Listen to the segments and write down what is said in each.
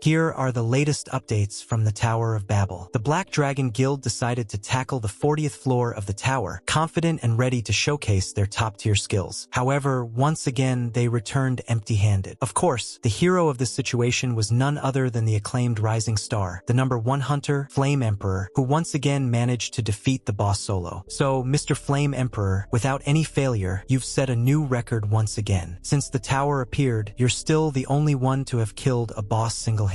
Here are the latest updates from the Tower of Babel. The Black Dragon Guild decided to tackle the 40th floor of the tower, confident and ready to showcase their top-tier skills. However, once again, they returned empty-handed. Of course, the hero of this situation was none other than the acclaimed rising star, the #1 hunter, Flame Emperor, who once again managed to defeat the boss solo. So, Mr. Flame Emperor, without any failure, you've set a new record once again. Since the tower appeared, you're still the only one to have killed a boss single-handedly.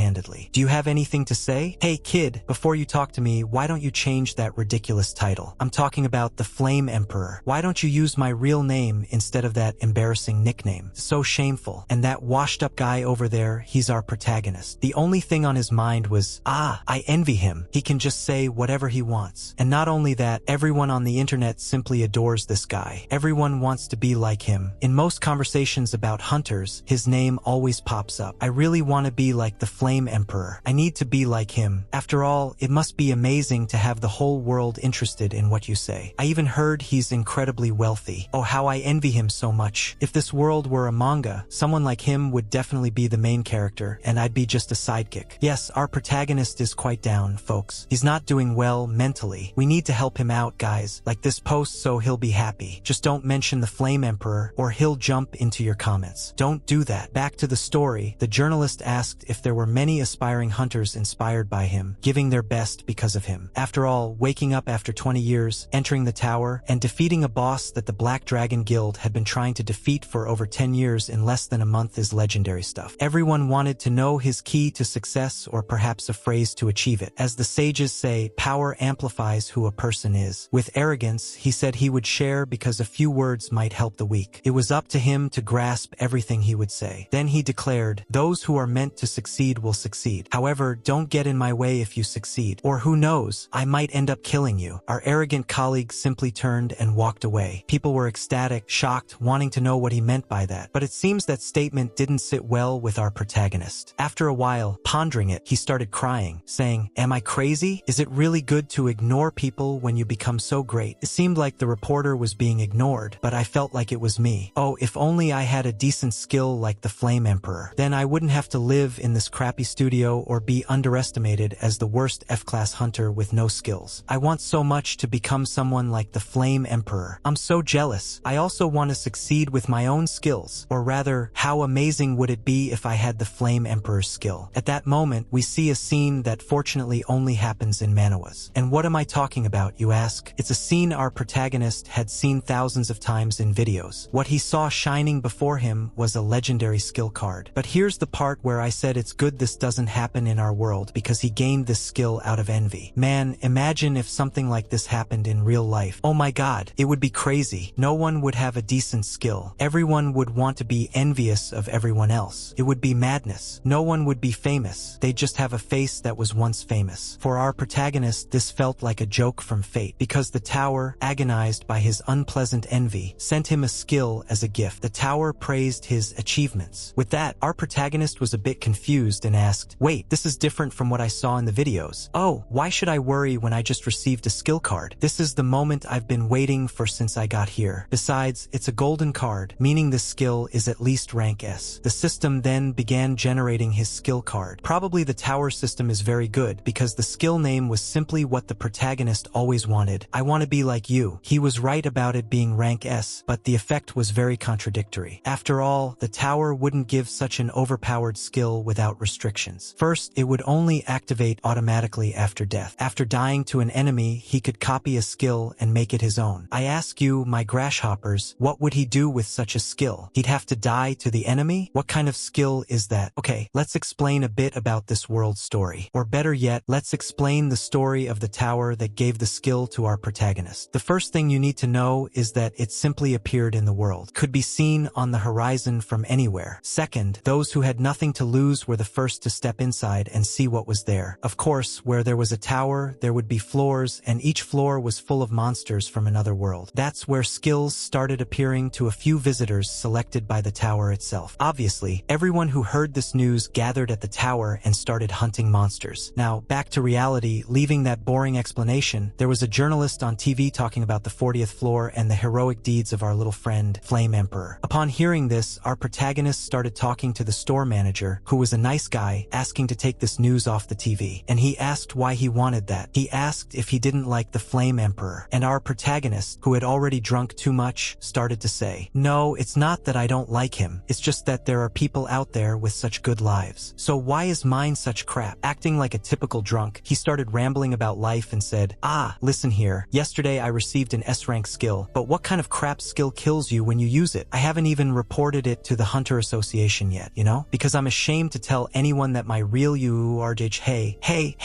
Do you have anything to say? Hey kid, before you talk to me, why don't you change that ridiculous title? I'm talking about the Flame Emperor. Why don't you use my real name instead of that embarrassing nickname? So shameful. And that washed-up guy over there, he's our protagonist. The only thing on his mind was, I envy him. He can just say whatever he wants. And not only that, everyone on the internet simply adores this guy. Everyone wants to be like him. In most conversations about hunters, his name always pops up. I really want to be like the Flame Emperor. I need to be like him. After all, it must be amazing to have the whole world interested in what you say. I even heard he's incredibly wealthy. Oh, how I envy him so much. If this world were a manga, someone like him would definitely be the main character, and I'd be just a sidekick. Yes, our protagonist is quite down, folks. He's not doing well mentally. We need to help him out, guys. Like this post so he'll be happy. Just don't mention the Flame Emperor, or he'll jump into your comments. Don't do that. Back to the story, the journalist asked if there were many aspiring hunters inspired by him, giving their best because of him. After all, waking up after 20 years, entering the tower, and defeating a boss that the Black Dragon Guild had been trying to defeat for over 10 years in less than a month is legendary stuff. Everyone wanted to know his key to success, or perhaps a phrase to achieve it. As the sages say, power amplifies who a person is. With arrogance, he said he would share because a few words might help the weak. It was up to him to grasp everything he would say. Then he declared, those who are meant to succeed will succeed. However, don't get in my way if you succeed. Or who knows, I might end up killing you. Our arrogant colleague simply turned and walked away. People were ecstatic, shocked, wanting to know what he meant by that. But it seems that statement didn't sit well with our protagonist. After a while, pondering it, he started crying, saying, am I crazy? Is it really good to ignore people when you become so great? It seemed like the reporter was being ignored, but I felt like it was me. Oh, if only I had a decent skill like the Flame Emperor. Then I wouldn't have to live in this crappy studio or be underestimated as the worst F-class hunter with no skills. I want so much to become someone like the Flame Emperor. I'm so jealous. I also want to succeed with my own skills. Or rather, how amazing would it be if I had the Flame Emperor's skill? At that moment, we see a scene that fortunately only happens in manhwas. And what am I talking about, you ask? It's a scene our protagonist had seen thousands of times in videos. What he saw shining before him was a legendary skill card. But here's the part where I said it's good this doesn't happen in our world, because he gained this skill out of envy. Man, imagine if something like this happened in real life. Oh my god, it would be crazy. No one would have a decent skill. Everyone would want to be envious of everyone else. It would be madness. No one would be famous. They'd just have a face that was once famous. For our protagonist, this felt like a joke from fate, because the tower, agonized by his unpleasant envy, sent him a skill as a gift. The tower praised his achievements. With that, our protagonist was a bit confused and asked, wait, this is different from what I saw in the videos. Oh, why should I worry when I just received a skill card? This is the moment I've been waiting for since I got here. Besides, it's a golden card, meaning this skill is at least rank S. The system then began generating his skill card. Probably the tower system is very good, because the skill name was simply what the protagonist always wanted. I want to be like you. He was right about it being rank S, but the effect was very contradictory. After all, the tower wouldn't give such an overpowered skill without restrictions. First, it would only activate automatically after death. After dying to an enemy, he could copy a skill and make it his own. I ask you, my grasshoppers, what would he do with such a skill? He'd have to die to the enemy? What kind of skill is that? Okay, let's explain a bit about this world story. Or better yet, let's explain the story of the tower that gave the skill to our protagonist. The first thing you need to know is that it simply appeared in the world. Could be seen on the horizon from anywhere. Second, those who had nothing to lose were the first to step inside and see what was there. Of course, where there was a tower, there would be floors, and each floor was full of monsters from another world. That's where skills started appearing to a few visitors selected by the tower itself. Obviously, everyone who heard this news gathered at the tower and started hunting monsters. Now, back to reality, leaving that boring explanation, there was a journalist on TV talking about the 40th floor and the heroic deeds of our little friend, Flame Emperor. Upon hearing this, our protagonist started talking to the store manager, who was a nice guy, asking to take this news off the TV. And he asked why he wanted that. He asked if he didn't like the Flame Emperor. And our protagonist, who had already drunk too much, started to say, "No, it's not that I don't like him. It's just that there are people out there with such good lives. So why is mine such crap?" Acting like a typical drunk, he started rambling about life and said, "Listen here. Yesterday I received an S-rank skill, but what kind of crap skill kills you when you use it? I haven't even reported it to the Hunter Association yet, you know? Because I'm ashamed to tell anyone that my real URJ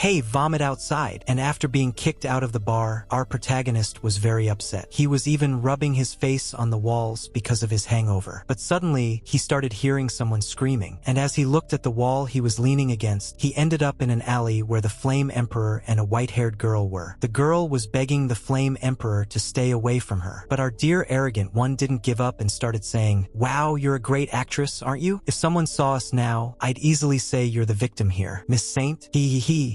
hey, vomit outside." And after being kicked out of the bar, our protagonist was very upset. He was even rubbing his face on the walls because of his hangover. But suddenly, he started hearing someone screaming, and as he looked at the wall he was leaning against, he ended up in an alley where the Flame Emperor and a white-haired girl were. The girl was begging the Flame Emperor to stay away from her. But our dear arrogant one didn't give up and started saying, "Wow, you're a great actress, aren't you? If someone saw us now, I'd easily say you're the victim here. Miss Saint,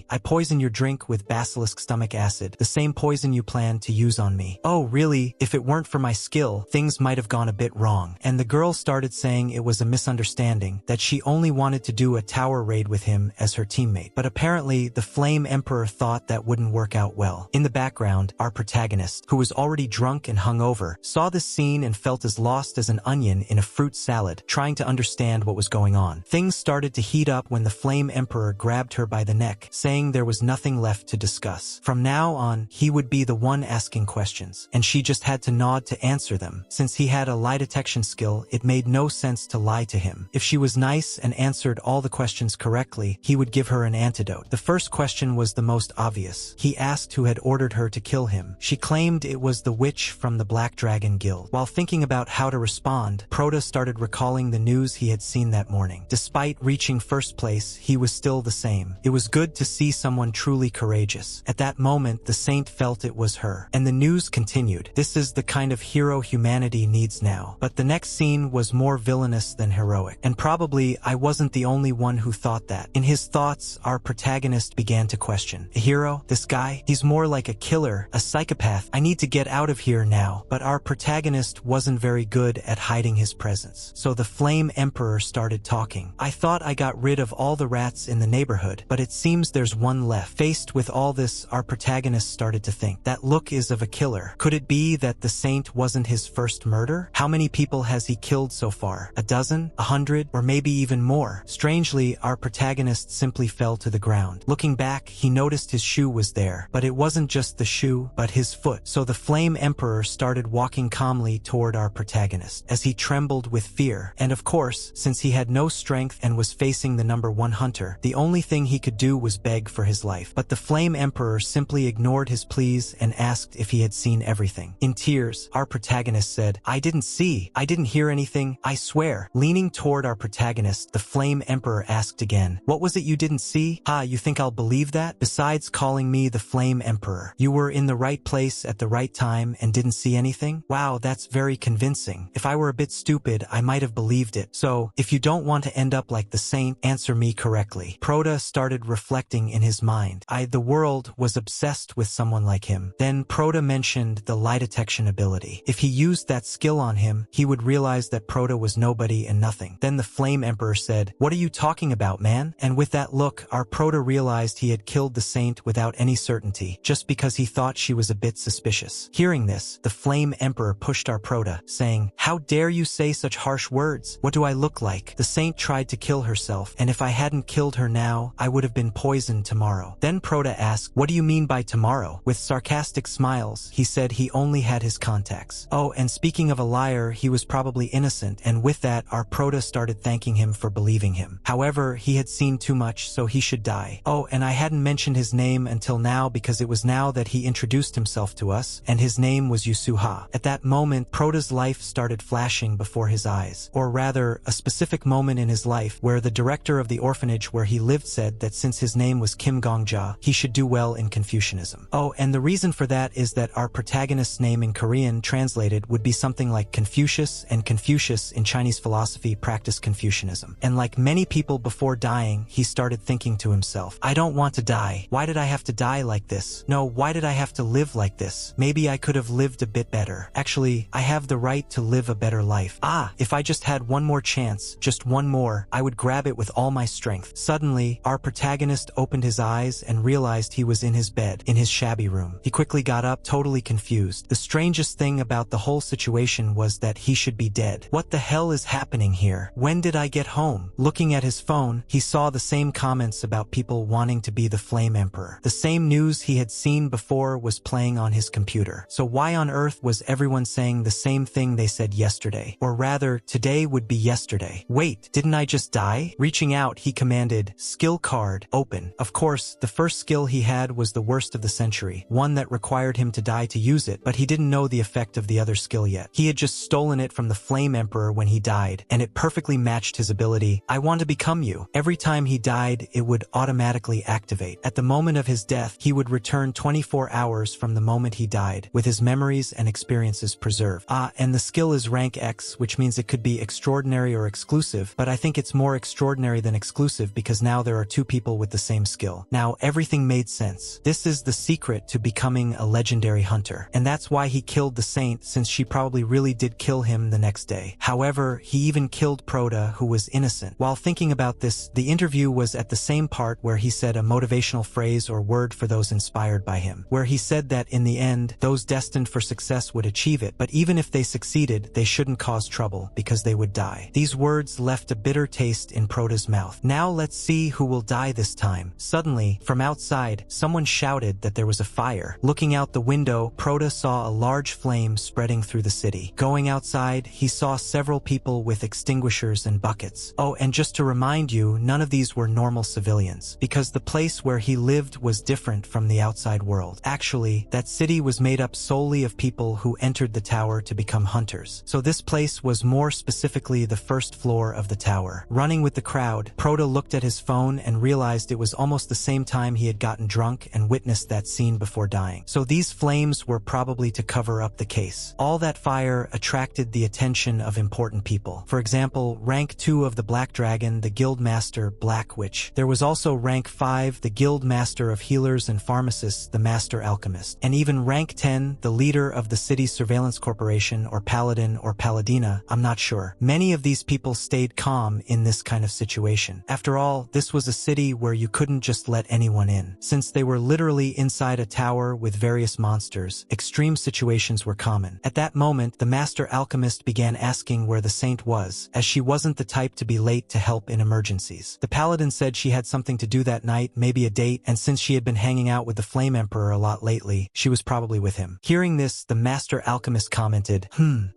I poisoned your drink with basilisk stomach acid, the same poison you planned to use on me. Oh, really? If it weren't for my skill, things might have gone a bit wrong." And the girl started saying it was a misunderstanding, that she only wanted to do a tower raid with him as her teammate. But apparently, the Flame Emperor thought that wouldn't work out well. In the background, our protagonist, who was already drunk and hungover, saw this scene and felt as lost as an onion in a fruit salad, trying to understand what was going on. Things started to heat up when the Flame Emperor grabbed her by the neck, saying there was nothing left to discuss. From now on, he would be the one asking questions, and she just had to nod to answer them. Since he had a lie detection skill, it made no sense to lie to him. If she was nice and answered all the questions correctly, he would give her an antidote. The first question was the most obvious. He asked who had ordered her to kill him. She claimed it was the witch from the Black Dragon Guild. While thinking about how to respond, Prota started recalling the news he had seen that morning. Despite reaching first place, he was still the same. It was good to see someone truly courageous. At that moment, the saint felt it was her. And the news continued. This is the kind of hero humanity needs now. But the next scene was more villainous than heroic. And probably I wasn't the only one who thought that. In his thoughts, our protagonist began to question. A hero? This guy? He's more like a killer, a psychopath. I need to get out of here now. But our protagonist wasn't very good at hiding his presence. So the Flame Emperor started talking. "I thought I got rid of all the rats in the neighborhood, but it seems there's one left." Faced with all this, our protagonist started to think. That look is of a killer. Could it be that the saint wasn't his first murder? How many people has he killed so far? A dozen? 100? Or maybe even more? Strangely, our protagonist simply fell to the ground. Looking back, he noticed his shoe was there. But it wasn't just the shoe, but his foot. So the Flame Emperor started walking calmly toward our protagonist, as he trembled with fear. And of course, since he had no strength and was facing the number 1 hunter, the only thing he could do was beg for his life. But the Flame Emperor simply ignored his pleas and asked if he had seen everything. In tears, our protagonist said, I didn't hear anything, I swear." Leaning toward our protagonist, the Flame Emperor asked again, "What was it you didn't see? You think I'll believe that? Besides calling me the Flame Emperor, you were in the right place at the right time and didn't see anything? Wow, that's very convincing. If I were a bit stupid, I might have believed it. So, if you don't want to end up like the saint, answer me correctly." Prota started reflecting in his mind. The world was obsessed with someone like him. Then Prota mentioned the lie detection ability. If he used that skill on him, he would realize that Prota was nobody and nothing. Then the Flame Emperor said, "What are you talking about, man?" And with that look, our Prota realized he had killed the saint without any certainty, just because he thought she was a bit suspicious. Hearing this, the Flame Emperor pushed our Prota, saying, "How dare you say such harsh words? What do I look like? The saint tried to kill herself, and if I hadn't killed her now, I would have been poisoned tomorrow." Then Prota asked, "What do you mean by tomorrow?" With sarcastic smiles, he said he only had his contacts. Oh, and speaking of a liar, he was probably innocent, and with that, our Prota started thanking him for believing him. However, he had seen too much, so he should die. Oh, and I hadn't mentioned his name until now because it was now that he introduced himself to us, and his name was Yusuha. At that moment, Prota's life started flashing before his eyes. Or rather, a specific moment in his life where the director of the orphanage where he lived said that since his name was Kim Gongja, he should do well in Confucianism. Oh, and the reason for that is that our protagonist's name in Korean translated would be something like Confucius, and Confucius in Chinese philosophy practiced Confucianism. And like many people before dying, he started thinking to himself, I don't want to die. Why did I have to die like this? No, why did I have to live like this? Maybe I could have lived a bit better. Actually, I have the right to live a better life. If I just had one more chance, just one more, I would grab it with all all my strength. Suddenly, our protagonist opened his eyes and realized he was in his bed, in his shabby room. He quickly got up, totally confused. The strangest thing about the whole situation was that he should be dead. What the hell is happening here? When did I get home? Looking at his phone, he saw the same comments about people wanting to be the Flame Emperor. The same news he had seen before was playing on his computer. So why on earth was everyone saying the same thing they said yesterday? Or rather, today would be yesterday. Wait, didn't I just die? Reaching out, he commanded, skill card, open. Of course, the first skill he had was the worst of the century, one that required him to die to use it, but he didn't know the effect of the other skill yet. He had just stolen it from the Flame Emperor when he died, and it perfectly matched his ability. I want to become you. Every time he died, it would automatically activate. At the moment of his death, he would return 24 hours from the moment he died, with his memories and experiences preserved. And the skill is rank X, which means it could be extraordinary or exclusive, but I think it's more extraordinary than exclusive because now there are two people with the same skill. Now, everything made sense. This is the secret to becoming a legendary hunter, and that's why he killed the saint, since she probably really did kill him the next day. However, he even killed Proda, who was innocent. While thinking about this, the interview was at the same part where he said a motivational phrase or word for those inspired by him, where he said that in the end, those destined for success would achieve it, but even if they succeeded, they shouldn't cause trouble because they would die. These words left a bitter taste in Proda's mouth. Now let's see who will die this time. Suddenly, from outside, someone shouted that there was a fire. Looking out the window, Proda saw a large flame spreading through the city. Going outside, he saw several people with extinguishers and buckets. Oh, and just to remind you, none of these were normal civilians, because the place where he lived was different from the outside world. Actually, that city was made up solely of people who entered the tower to become hunters. So this place was more specifically the first floor of the tower. Running with the crowd, Proda looked at his phone and realized it was almost the same time he had gotten drunk and witnessed that scene before dying. So these flames were probably to cover up the case. All that fire attracted the attention of important people. For example, rank 2 of the Black Dragon, the Guild Master, Black Witch. There was also rank 5, the Guild Master of Healers and Pharmacists, the Master Alchemist. And even rank 10, the leader of the city's surveillance corporation, or Paladin or Paladina, I'm not sure. Many of these people stayed calm in this kind of situation. After all, this was a city where you couldn't just let anyone in. Since they were literally inside a tower with various monsters, extreme situations were common. At that moment, the Master Alchemist began asking where the saint was, as she wasn't the type to be late to help in emergencies. The Paladin said she had something to do that night, maybe a date, and since she had been hanging out with the Flame Emperor a lot lately, she was probably with him. Hearing this, the Master Alchemist commented,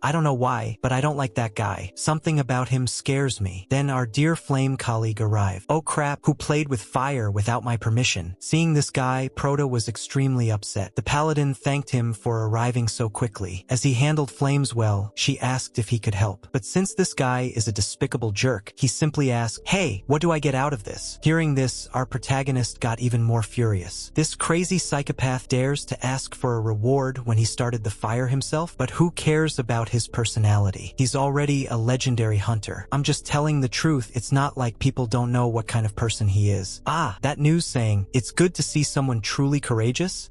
I don't know why, but I don't like that guy. Something about him scares me. Then our dear flame colleague arrived. Oh crap, who played with fire without my permission? Seeing this guy, Proda was extremely upset. The Paladin thanked him for arriving so quickly. As he handled flames well, she asked if he could help. But since this guy is a despicable jerk, he simply asked, hey, what do I get out of this? Hearing this, our protagonist got even more furious. This crazy psychopath dares to ask for a reward when he started the fire himself? But who cares about his personality? He's already a legendary hunter. I'm just telling the truth, it's not like people don't know what kind of person he is. That news saying, it's good to see someone truly courageous?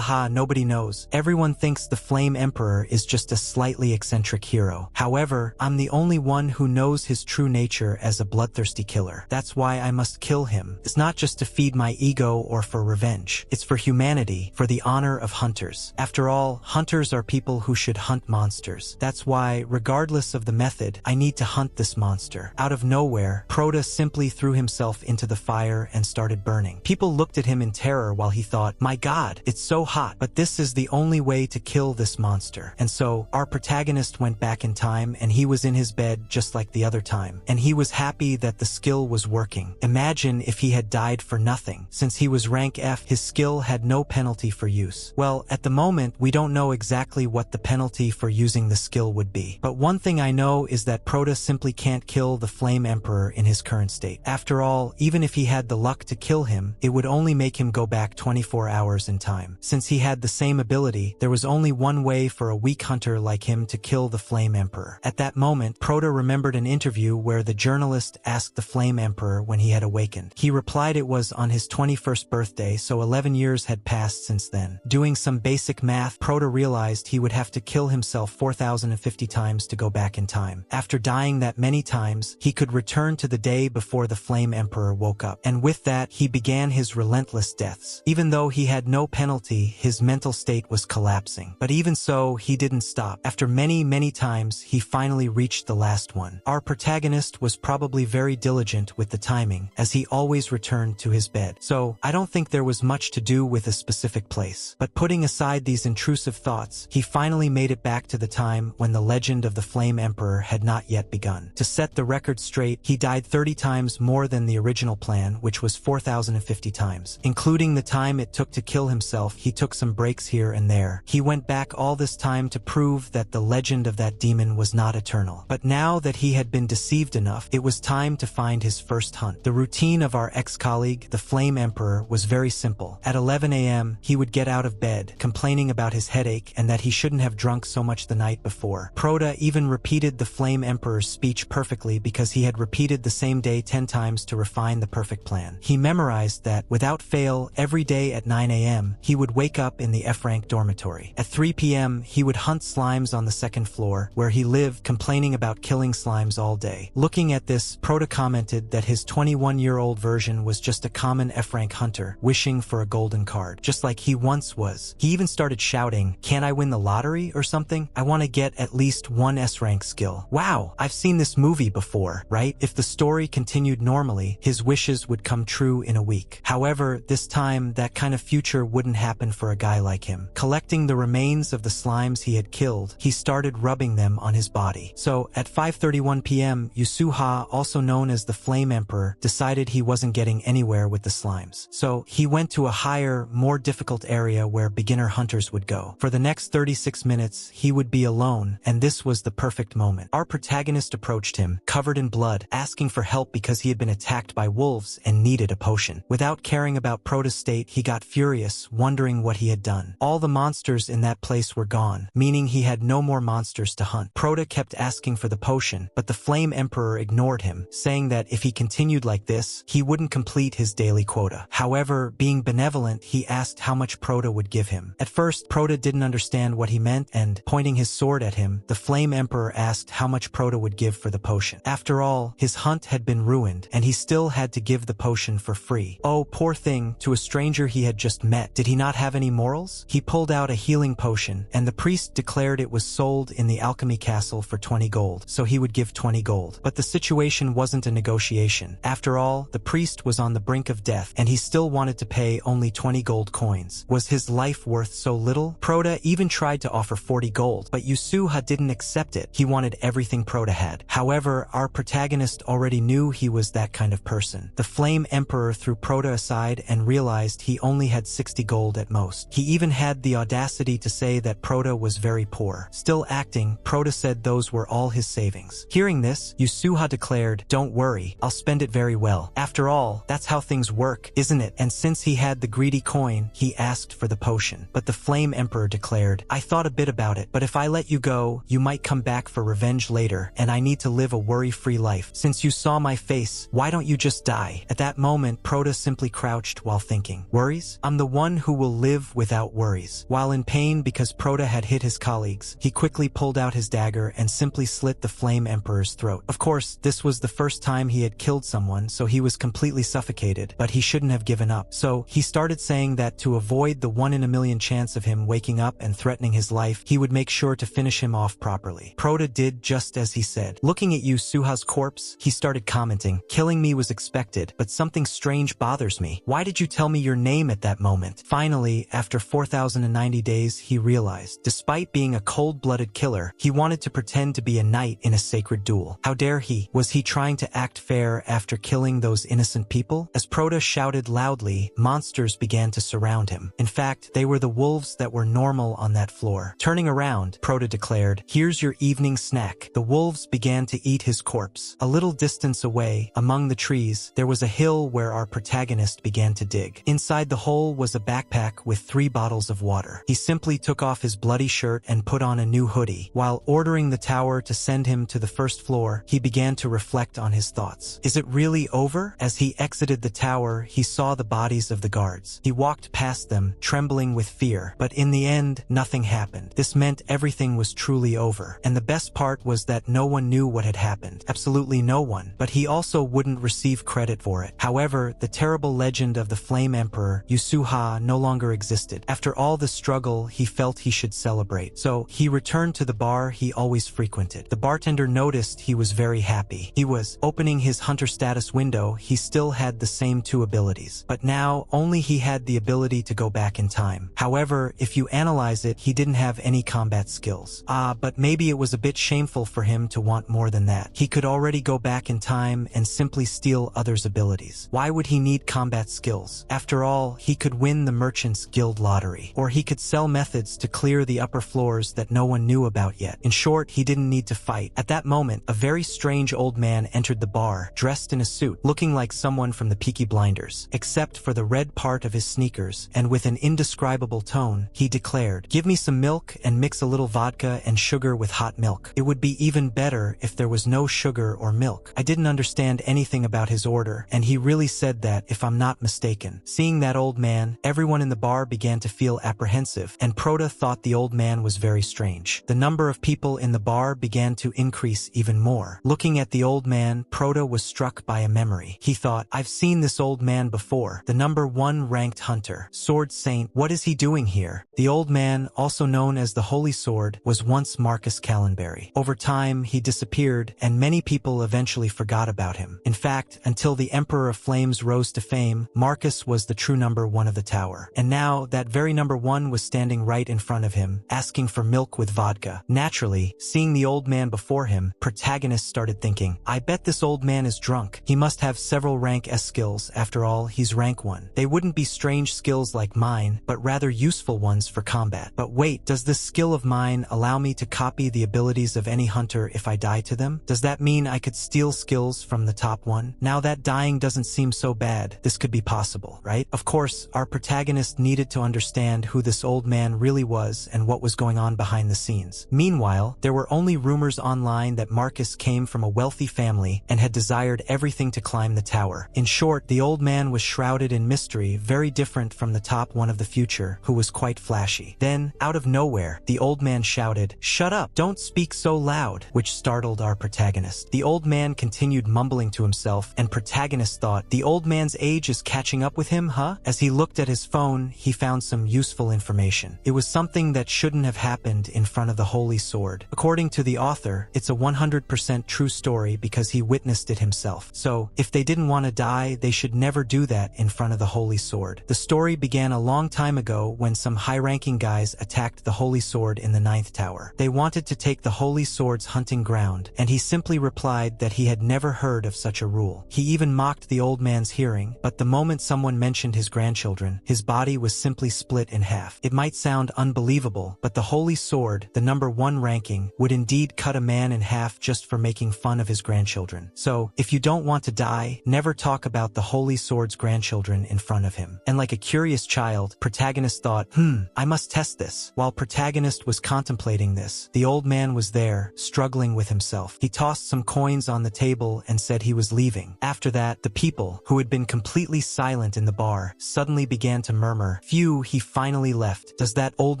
Nobody knows. Everyone thinks the Flame Emperor is just a slightly eccentric hero. However, I'm the only one who knows his true nature as a bloodthirsty killer. That's why I must kill him. It's not just to feed my ego or for revenge. It's for humanity, for the honor of hunters. After all, hunters are people who should hunt monsters. That's why, regardless of the method, I need to hunt this monster. Out of nowhere, Proda simply threw himself into the fire and started burning. People looked at him in terror while he thought, my god, it's so hot, but this is the only way to kill this monster. And so, our protagonist went back in time and he was in his bed just like the other time. And he was happy that the skill was working. Imagine if he had died for nothing. Since he was rank F, his skill had no penalty for use. Well, at the moment, we don't know exactly what the penalty for using the skill would be. But one thing I know is that Proda simply can't kill the Flame Emperor in his current state. After all, even if he had the luck to kill him, it would only make him go back 24 hours in time. Since he had the same ability, there was only one way for a weak hunter like him to kill the Flame Emperor. At that moment, Proda remembered an interview where the journalist asked the Flame Emperor when he had awakened. He replied it was on his 21st birthday, so 11 years had passed since then. Doing some basic math, Proda realized he would have to kill himself 4,050 times to go back in time. After dying that many times, he could return to the day before before the Flame Emperor woke up. And with that, he began his relentless deaths. Even though he had no penalty, his mental state was collapsing. But even so, he didn't stop. After many times, he finally reached the last one. Our protagonist was probably very diligent with the timing, as he always returned to his bed. So, I don't think there was much to do with a specific place. But putting aside these intrusive thoughts, he finally made it back to the time when the legend of the Flame Emperor had not yet begun. To set the record straight, he died 30 times more than the original plan, which was 4,050 times. Including the time it took to kill himself, he took some breaks here and there. He went back all this time to prove that the legend of that demon was not eternal. But now that he had been deceived enough, it was time to find his first hunt. The routine of our ex-colleague, the Flame Emperor, was very simple. At 11 a.m., he would get out of bed, complaining about his headache and that he shouldn't have drunk so much the night before. Proda even repeated the Flame Emperor's speech perfectly because he had repeated the same day 10 times to refine the perfect plan. He memorized that, without fail, every day at 9 a.m., he would wake up in the F-rank dormitory. At 3 p.m., he would hunt slimes on the second floor, where he lived, complaining about killing slimes all day. Looking at this, Proda commented that his 21-year-old version was just a common F-rank hunter, wishing for a golden card, just like he once was. He even started shouting, "Can't I win the lottery or something? I want to get at least one S-rank skill." Wow, I've seen this movie before, right? If the story continued normally, his wishes would come true in a week. However, this time, that kind of future wouldn't happen for a guy like him. Collecting the remains of the slimes he had killed, he started rubbing them on his body. So, at 5:31 p.m., Yasuha, also known as the Flame Emperor, decided he wasn't getting anywhere with the slimes. So, he went to a higher, more difficult area where beginner hunters would go. For the next 36 minutes, he would be alone, and this was the perfect moment. Our protagonist approached him, covered in blood, asking for help because he had been attacked by wolves and needed a potion. Without caring about Proda's state, he got furious, wondering what he had done. All the monsters in that place were gone, meaning he had no more monsters to hunt. Proda kept asking for the potion, but the Flame Emperor ignored him, saying that if he continued like this, he wouldn't complete his daily quota. However, being benevolent, he asked how much Proda would give him. At first, Proda didn't understand what he meant, and, pointing his sword at him, the Flame Emperor asked how much Proda would give for the potion. After all, his hunt had been ruined, and he still had to give the potion for free. Oh, poor thing, to a stranger he had just met. Did he not have any morals? He pulled out a healing potion, and the priest declared it was sold in the alchemy castle for 20 gold, so he would give 20 gold. But the situation wasn't a negotiation. After all, the priest was on the brink of death, and he still wanted to pay only 20 gold coins. Was his life worth so little? Proda even tried to offer 40 gold, but Yasuha didn't accept it. He wanted everything Proda had. However, our protagonist already knew he was that kind of person. The Flame Emperor threw Proda aside and realized he only had 60 gold at most. He even had the audacity to say that Proda was very poor. Still acting, Proda said those were all his savings. Hearing this, Yasuha declared, "Don't worry, I'll spend it very well. After all, that's how things work, isn't it?" And since he had the greedy coin, he asked for the potion. But the Flame Emperor declared, "I thought a bit about it, but if I let you go, you might come back for revenge later, and I need to live a worry-free life. Since you saw my face, why don't you just die?" At that moment, Proda simply crouched while thinking, "Worries? I'm the one who will live without worries." While in pain because Proda had hit his colleagues, he quickly pulled out his dagger and simply slit the Flame Emperor's throat. Of course, this was the first time he had killed someone, so he was completely suffocated, but he shouldn't have given up. So, he started saying that to avoid the 1 in a million chance of him waking up and threatening his life, he would make sure to finish him off properly. Proda did just as he said. Looking at Yasuha's corpse, he started commenting, "Killing me was expected, but something strange bothers me. Why did you tell me your name at that moment?" Finally, after 4,090 days, he realized, despite being a cold-blooded killer, he wanted to pretend to be a knight in a sacred duel. How dare he? Was he trying to act fair after killing those innocent people? As Proda shouted loudly, monsters began to surround him. In fact, they were the wolves that were normal on that floor. Turning around, Proda declared, "Here's your evening snack." The wolves began to eat his corpse. A little distance away, among the trees, there was a hill where our protagonist began to dig. Inside the hole was a backpack with 3 bottles of water. He simply took off his bloody shirt and put on a new hoodie. While ordering the tower to send him to the first floor, he began to reflect on his thoughts. Is it really over? As he exited the tower, he saw the bodies of the guards. He walked past them, trembling with fear, but in the end, nothing happened. This meant everything was truly over. And the best part was that no one knew what had happened. Absolutely no one. But he also wouldn't receive credit for it. However, the terrible legend of the Flame Emperor, Yusuha, no longer existed. After all the struggle, he felt he should celebrate. So, he returned to the bar he always frequented. The bartender noticed he was very happy. He was opening his hunter status window. He still had the same 2 abilities, but now only he had the ability to go back in time. However, if you analyze it, he didn't have any combat skills. But maybe it was a bit shameful for him to want more than that. He could already go back in time and simply steal others' abilities. Why would he need combat skills? After all, he could win the Merchants Guild lottery, or he could sell methods to clear the upper floors that no one knew about yet. In short, he didn't need to fight. At that moment, a very strange old man entered the bar, dressed in a suit, looking like someone from the Peaky Blinders, except for the red part of his sneakers, and with an indescribable tone, he declared, "Give me some milk and mix a little vodka and sugar with hot milk. It would be even better if there was no sugar or milk." I didn't understand anything about his order, and he really said that, if I'm not mistaken. Seeing that old man, everyone in the bar began to feel apprehensive, and Prota thought the old man was very strange. The number of people in the bar began to increase even more. Looking at the old man, Prota was struck by a memory. He thought, "I've seen this old man before. The number 1 ranked hunter, Sword Saint. What is he doing here?" The old man, also known as the Holy Sword, was once Marcus Callenberry. Over time, he disappeared, and many people eventually forgot about him. In fact, until the Emperor of Flames rose to fame, Marcus was the true number 1 of the tower. And now, that very number 1 was standing right in front of him, asking for milk with vodka. Naturally, seeing the old man before him, protagonist started thinking, "I bet this old man is drunk. He must have several rank S skills. After all, he's rank 1. They wouldn't be strange skills like mine, but rather useful ones for combat. But wait, does this skill of mine allow me to copy the abilities of any hunter if I die to them? Does that mean I could steal skills from the top 1? Now that dying doesn't seem so bad, this could be possible, right?" Of course, our protagonist needed to understand who this old man really was and what was going on behind the scenes. Meanwhile, there were only rumors online that Marcus came from a wealthy family and had desired everything to climb the tower. In short, the old man was shrouded in mystery, very different from the top 1 of the future, who was quite flashy. Then, out of nowhere, the old man shouted, "Shut up! Don't speak so loud," which startled our protagonist. The old man continued mumbling to himself, and protagonist thought, the old man's age is catching up with him, huh? As he looked at his phone, he found some useful information. It was something that shouldn't have happened in front of the Holy Sword. According to the author, it's a 100% true story because he witnessed it himself. So, if they didn't want to die, they should never do that in front of the Holy Sword. The story began a long time ago when some high-ranking guys attacked the Holy Sword in the 9th tower. They wanted to take the Holy Sword's hunting ground, and he simply replied that he had never heard of such a rule. He even mocked the old man's hearing, but the moment someone mentioned his grandchildren, his body was simply split in half. It might sound unbelievable, but the Holy Sword, the number 1 ranking, would indeed cut a man in half just for making fun of his grandchildren. So, if you don't want to die, never talk about the Holy Sword's grandchildren in front of him. And like a curious child, protagonist thought, I must test this. While protagonist was contemplating this, the old man was there, struggling with himself. He tossed some coins on the table and said he was leaving. After that, the people, who had been completely silent in the bar, suddenly began to murmur, "Phew, he finally left. Does that old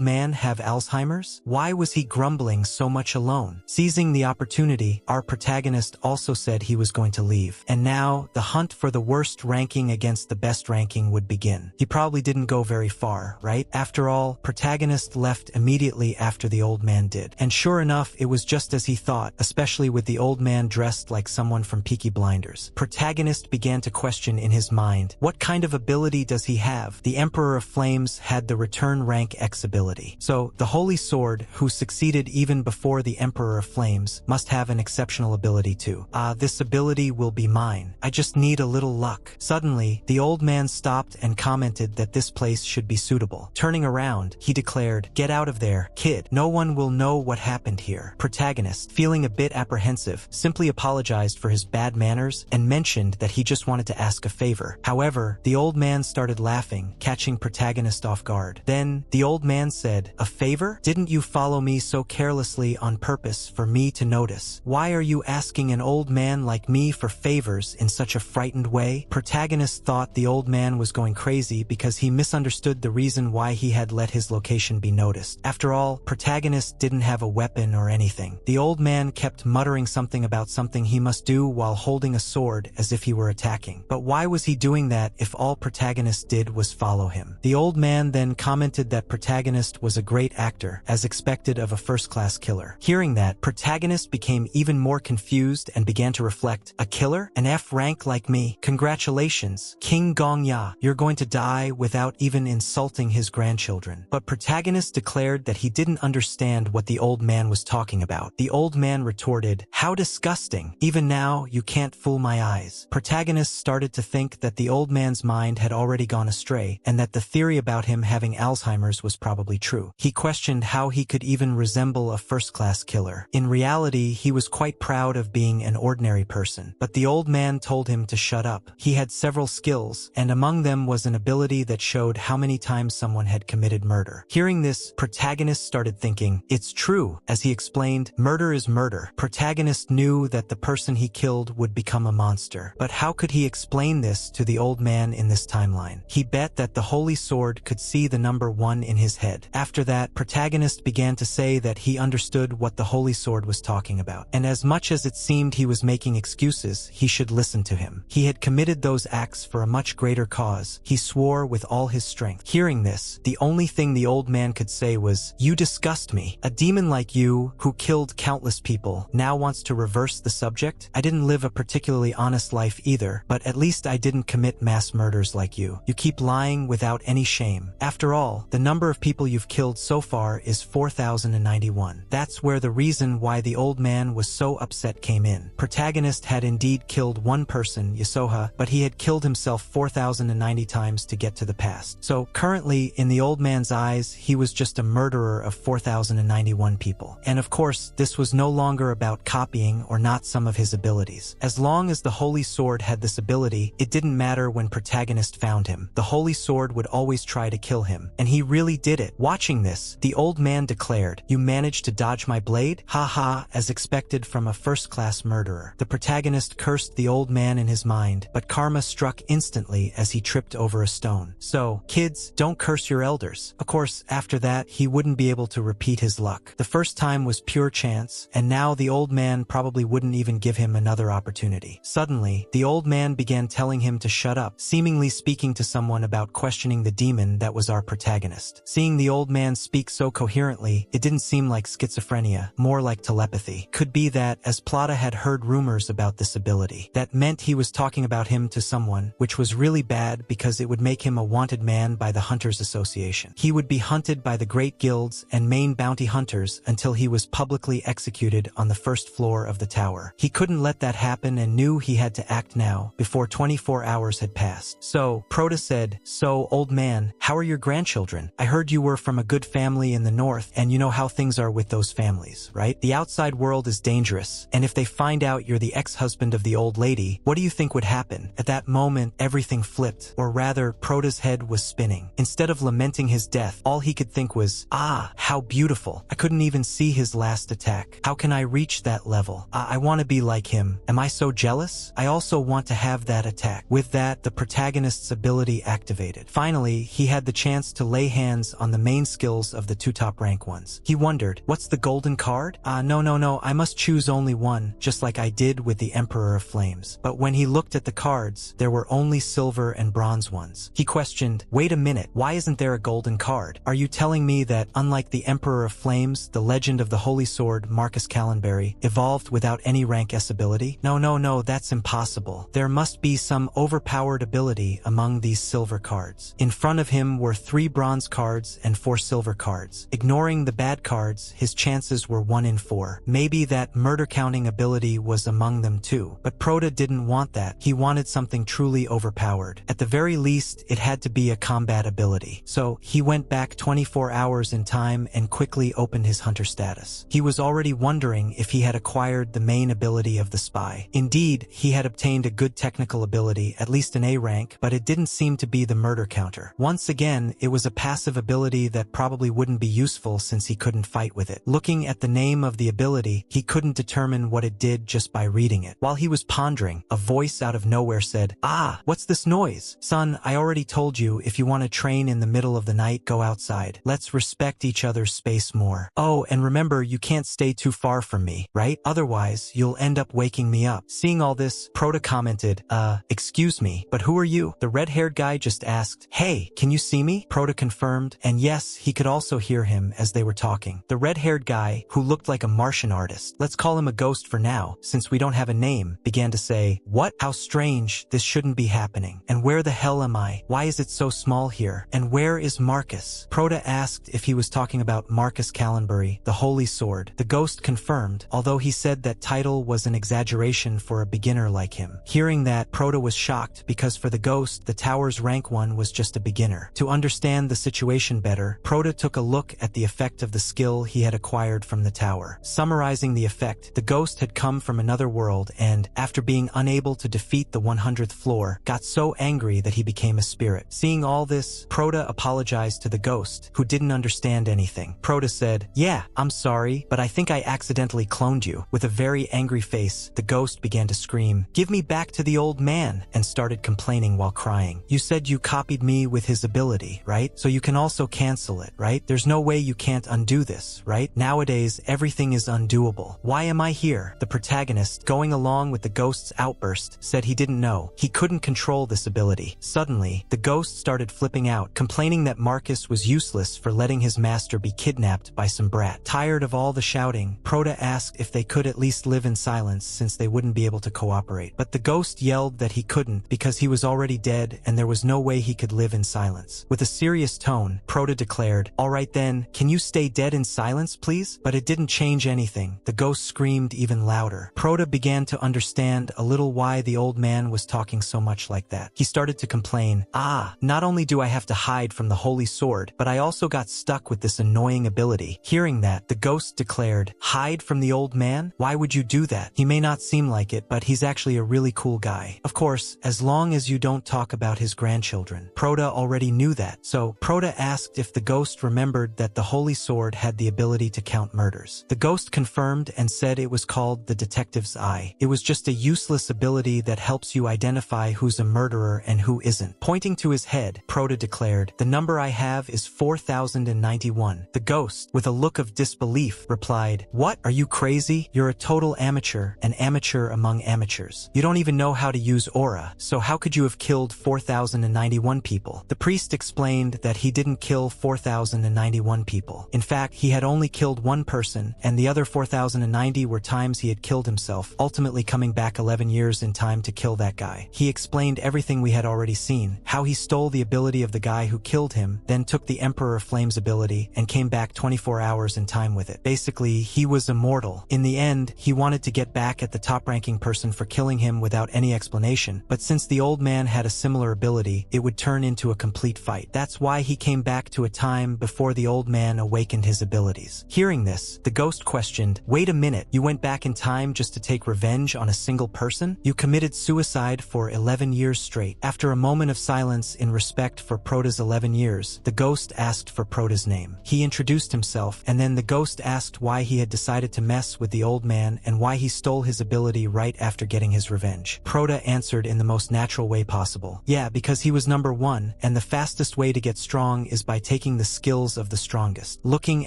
man have Alzheimer's? Why was he grumbling so much alone?" Seizing the opportunity, our protagonist also said he was going to leave. And now, the hunt for the worst ranking against the best ranking would begin. He probably didn't go very far, right? After all, protagonist left immediately after the old man did. And sure enough, it was just as he thought, especially with the old man dressed like someone from Peaky Blinders. Protagonist began to question in his mind, what kind of ability does he have? The Emperor of Flames had the return rank X ability. So, the Holy Sword, who succeeded even before the Emperor of Flames, must have an exceptional ability too. This ability will be mine. I just need a little luck. Suddenly, the old man stopped and commented that this place should be suitable. Turning around, he declared, "Get out of there, kid. No one will know what happened here." Protagonist, feeling a bit apprehensive, simply apologized for his bad manners and mentioned that he just wanted to ask a favor. However, the old man started laughing, catching protagonist off guard. Then, the old man said, "A favor? Didn't you follow me so carelessly on purpose for me to notice? Why are you asking an old man like me for favors in such a frightened way?" Protagonist thought the old man was going crazy because he misunderstood the reason why he had let his location be noticed. After all, protagonist didn't have a weapon or anything. The old man kept muttering something about something he must do while holding a sword as if he were attacking. But why was he doing that if all Protagonist did was follow him? The old man then commented that Protagonist was a great actor, as expected of a first-class killer. Hearing that, Protagonist became even more confused and began to reflect, a killer? An F rank like me? Congratulations, King Gongya, you're going to die without even insulting his grandchildren. But Protagonist declared that he didn't understand what the old man was talking about. The old man retorted, how disgusting. Even now, you can't fool my eyes. Protagonist started to think that the old man's mind had already gone astray, and that the theory about him having Alzheimer's was probably true. He questioned how he could even resemble a first-class killer. In reality, he was quite proud of being an ordinary person, but the old man told him to shut up. He had several skills, and among them was an ability that showed how many times someone had committed murder. Hearing this, Protagonist started thinking, it's true. As he explained, murder is murder. Protagonist knew that the person he killed would become a monster. But how could he explain this to the old man in this timeline? He bet that the Holy Sword could see the number 1 in his head. After that, Protagonist began to say that he understood what the Holy Sword was talking about. And as much as it seemed he was making excuses, he should listen to him. He had committed those acts for a much greater cause. He swore with all his strength. Hearing this, the only thing the old man could say was, you disgust me. A demon like you, who killed countless people, now wants to reverse the subject? I didn't live a particularly honest life either, but at least I didn't commit mass murders like you. You keep lying without any shame. After all, the number of people you've killed so far is 4,091. That's where the reason why the old man was so upset came in. Protagonist had indeed killed one person, Yasoha, but he had killed himself 4,090 times to get to the past. So currently, in the old man's eyes, he was just a murderer of 4,091 people. And of course, this was no longer about copying or not some of his abilities. As long as the Holy Sword had this ability, it didn't matter when Protagonist found him. The Holy Sword would always try to kill him. And he really did it. Watching this, the old man declared, you managed to dodge my blade? Ha ha, as expected from a first-class murderer. The Protagonist cursed the old man in his mind, but karma struck instantly as he tripped over a stone. So, kids, don't curse your elders. Of course, after that, he wouldn't be able to repeat his luck. The first time was pure chance, and now the old man probably wouldn't even give him another opportunity. Suddenly, the old man began telling him to shut up, seemingly speaking to someone about questioning the demon that was our protagonist. Seeing the old man speak so coherently, it didn't seem like schizophrenia, more like telepathy. Could be that, as Plata had heard rumors about this ability, that meant he was talking about him to someone, which was really bad because it would make him a wanted man by the Hunters Association. He would be hunted by the great guilds and main bounty hunters until he was publicly executed on the first floor of the tower. He couldn't let that happen and knew he had to act now, before 24 hours had passed. So, Prota said, so, old man, how are your grandchildren? I heard you were from a good family in the north, and you know how things are with those families, right? The outside world is dangerous, and if they find out you're the ex-husband of the old lady, what do you think would happen? At that moment, everything flipped, or rather, Prota's head was spinning. Instead of lamenting his death, all he could think was, ah, how beautiful. I couldn't even see his last attack. How can I reach that level? I want to be like him. Am I so jealous? I also want to have that attack. With that, the protagonist's ability activated. Finally, he had the chance to lay hands on the main skills of the two top rank ones. He wondered, what's the golden card? No, I must choose only one, just like I did with the Emperor of Flames. But when he looked at the cards, there were only silver and bronze ones. He questioned, wait a minute, why isn't there a golden card? Are you telling me that, unlike the Emperor of Flames, the legend of the Holy Sword, Marcus Callenberry, evolved without any rank S ability? No, that's impossible. There must be some overpowered ability among these silver cards. In front of him were 3 bronze cards and 4 silver cards. Ignoring the bad cards, his chances were 1 in 4. Maybe that murder counting ability was among them too. But Prota didn't want that. He wanted something truly overpowered. At the very least, it had to be a combat ability. So, he went back 24 hours in time and quickly opened his hunter status. He was already wondering if he had acquired the main ability of the spy. Indeed, he had obtained a good technical ability, at least an A rank, but it didn't seem to be the murder counter. Once again, it was a passive ability that probably wouldn't be useful since he couldn't fight with it. Looking at the name of the ability, he couldn't determine what it did just by reading it. While he was pondering, a voice out of nowhere said, ah, what's this noise? Son, I already told you, if you want to train in the middle of the night, go outside. Let's respect each other's space more. Oh, and remember, you can't stay too far from me, right? Otherwise, you'll end up waking phone me up. Seeing all this, Proto commented, excuse me, but who are you? The red-haired guy just asked, hey, can you see me? Proto confirmed, and yes, he could also hear him as they were talking. The red-haired guy, who looked like a Martian artist, let's call him a ghost for now, since we don't have a name, began to say, what? How strange, this shouldn't be happening. And where the hell am I? Why is it so small here? And where is Marcus? Proto asked if he was talking about Marcus Callenbury, the Holy Sword. The ghost confirmed, although he said that title was an exaggeration for a beginner like him. Hearing that, Proto was shocked because for the ghost, the tower's rank 1 was just a beginner. To understand the situation better, Proto took a look at the effect of the skill he had acquired from the tower. Summarizing the effect, the ghost had come from another world and, after being unable to defeat the 100th floor, got so angry that he became a spirit. Seeing all this, Proto apologized to the ghost, who didn't understand anything. Proto said, yeah, I'm sorry, but I think I accidentally cloned you. With a very angry face, the ghost began to scream, give me back to the old man, and started complaining while crying. You said you copied me with his ability, right? So you can also cancel it, right? There's no way you can't undo this, right? Nowadays, everything is undoable. Why am I here? The protagonist, going along with the ghost's outburst, said he didn't know. He couldn't control this ability. Suddenly, the ghost started flipping out, complaining that Marcus was useless for letting his master be kidnapped by some brat. Tired of all the shouting, Proto asked if they could at least live in silence since they wouldn't be able to cooperate. But the ghost yelled that he couldn't because he was already dead and there was no way he could live in silence. With a serious tone, Proto declared, all right then, can you stay dead in silence, please? But it didn't change anything. The ghost screamed even louder. Proto began to understand a little why the old man was talking so much like that. He started to complain, not only do I have to hide from the Holy Sword, but I also got stuck with this annoying ability. Hearing that, the ghost declared, hide from the old man? Why would you do that? He may not seem like it, but he's actually a really cool guy. Of course, as long as you don't talk about his grandchildren. Proto already knew that, so Proto asked if the ghost remembered that the Holy Sword had the ability to count murders. The ghost confirmed and said it was called the Detective's Eye. It was just a useless ability that helps you identify who's a murderer and who isn't. Pointing to his head, Proto declared, the number I have is 4091. The ghost, with a look of disbelief, replied, what? Are you crazy? You're a total amateur, an amateur among amateurs. You don't even know how to use aura, so how could you have killed 4091 people? The priest explained that he didn't kill 4091 people. In fact, he had only killed one person, and the other 4090 were times he had killed himself, ultimately coming back 11 years in time to kill that guy. He explained everything we had already seen, how he stole the ability of the guy who killed him, then took the Emperor Flame's ability, and came back 24 hours in time with it. Basically, he was immortal. In the end, he wanted to get back at the top-ranking person for killing him without any explanation, but since the old man had a similar ability, it would turn into a complete fight. That's why he came back to a time before the old man awakened his abilities. Hearing this, the ghost questioned, wait a minute, you went back in time just to take revenge on a single person? You committed suicide for 11 years straight. After a moment of silence in respect for Proto's 11 years, the ghost asked for Proto's name. He introduced himself, and then the ghost asked why he had decided to mess with the old man and why he stole his ability right after getting his revenge. Proto answered in the most natural way possible. Yeah, because he was number 1, and the fastest way to get strong is by taking the skills of the strongest. Looking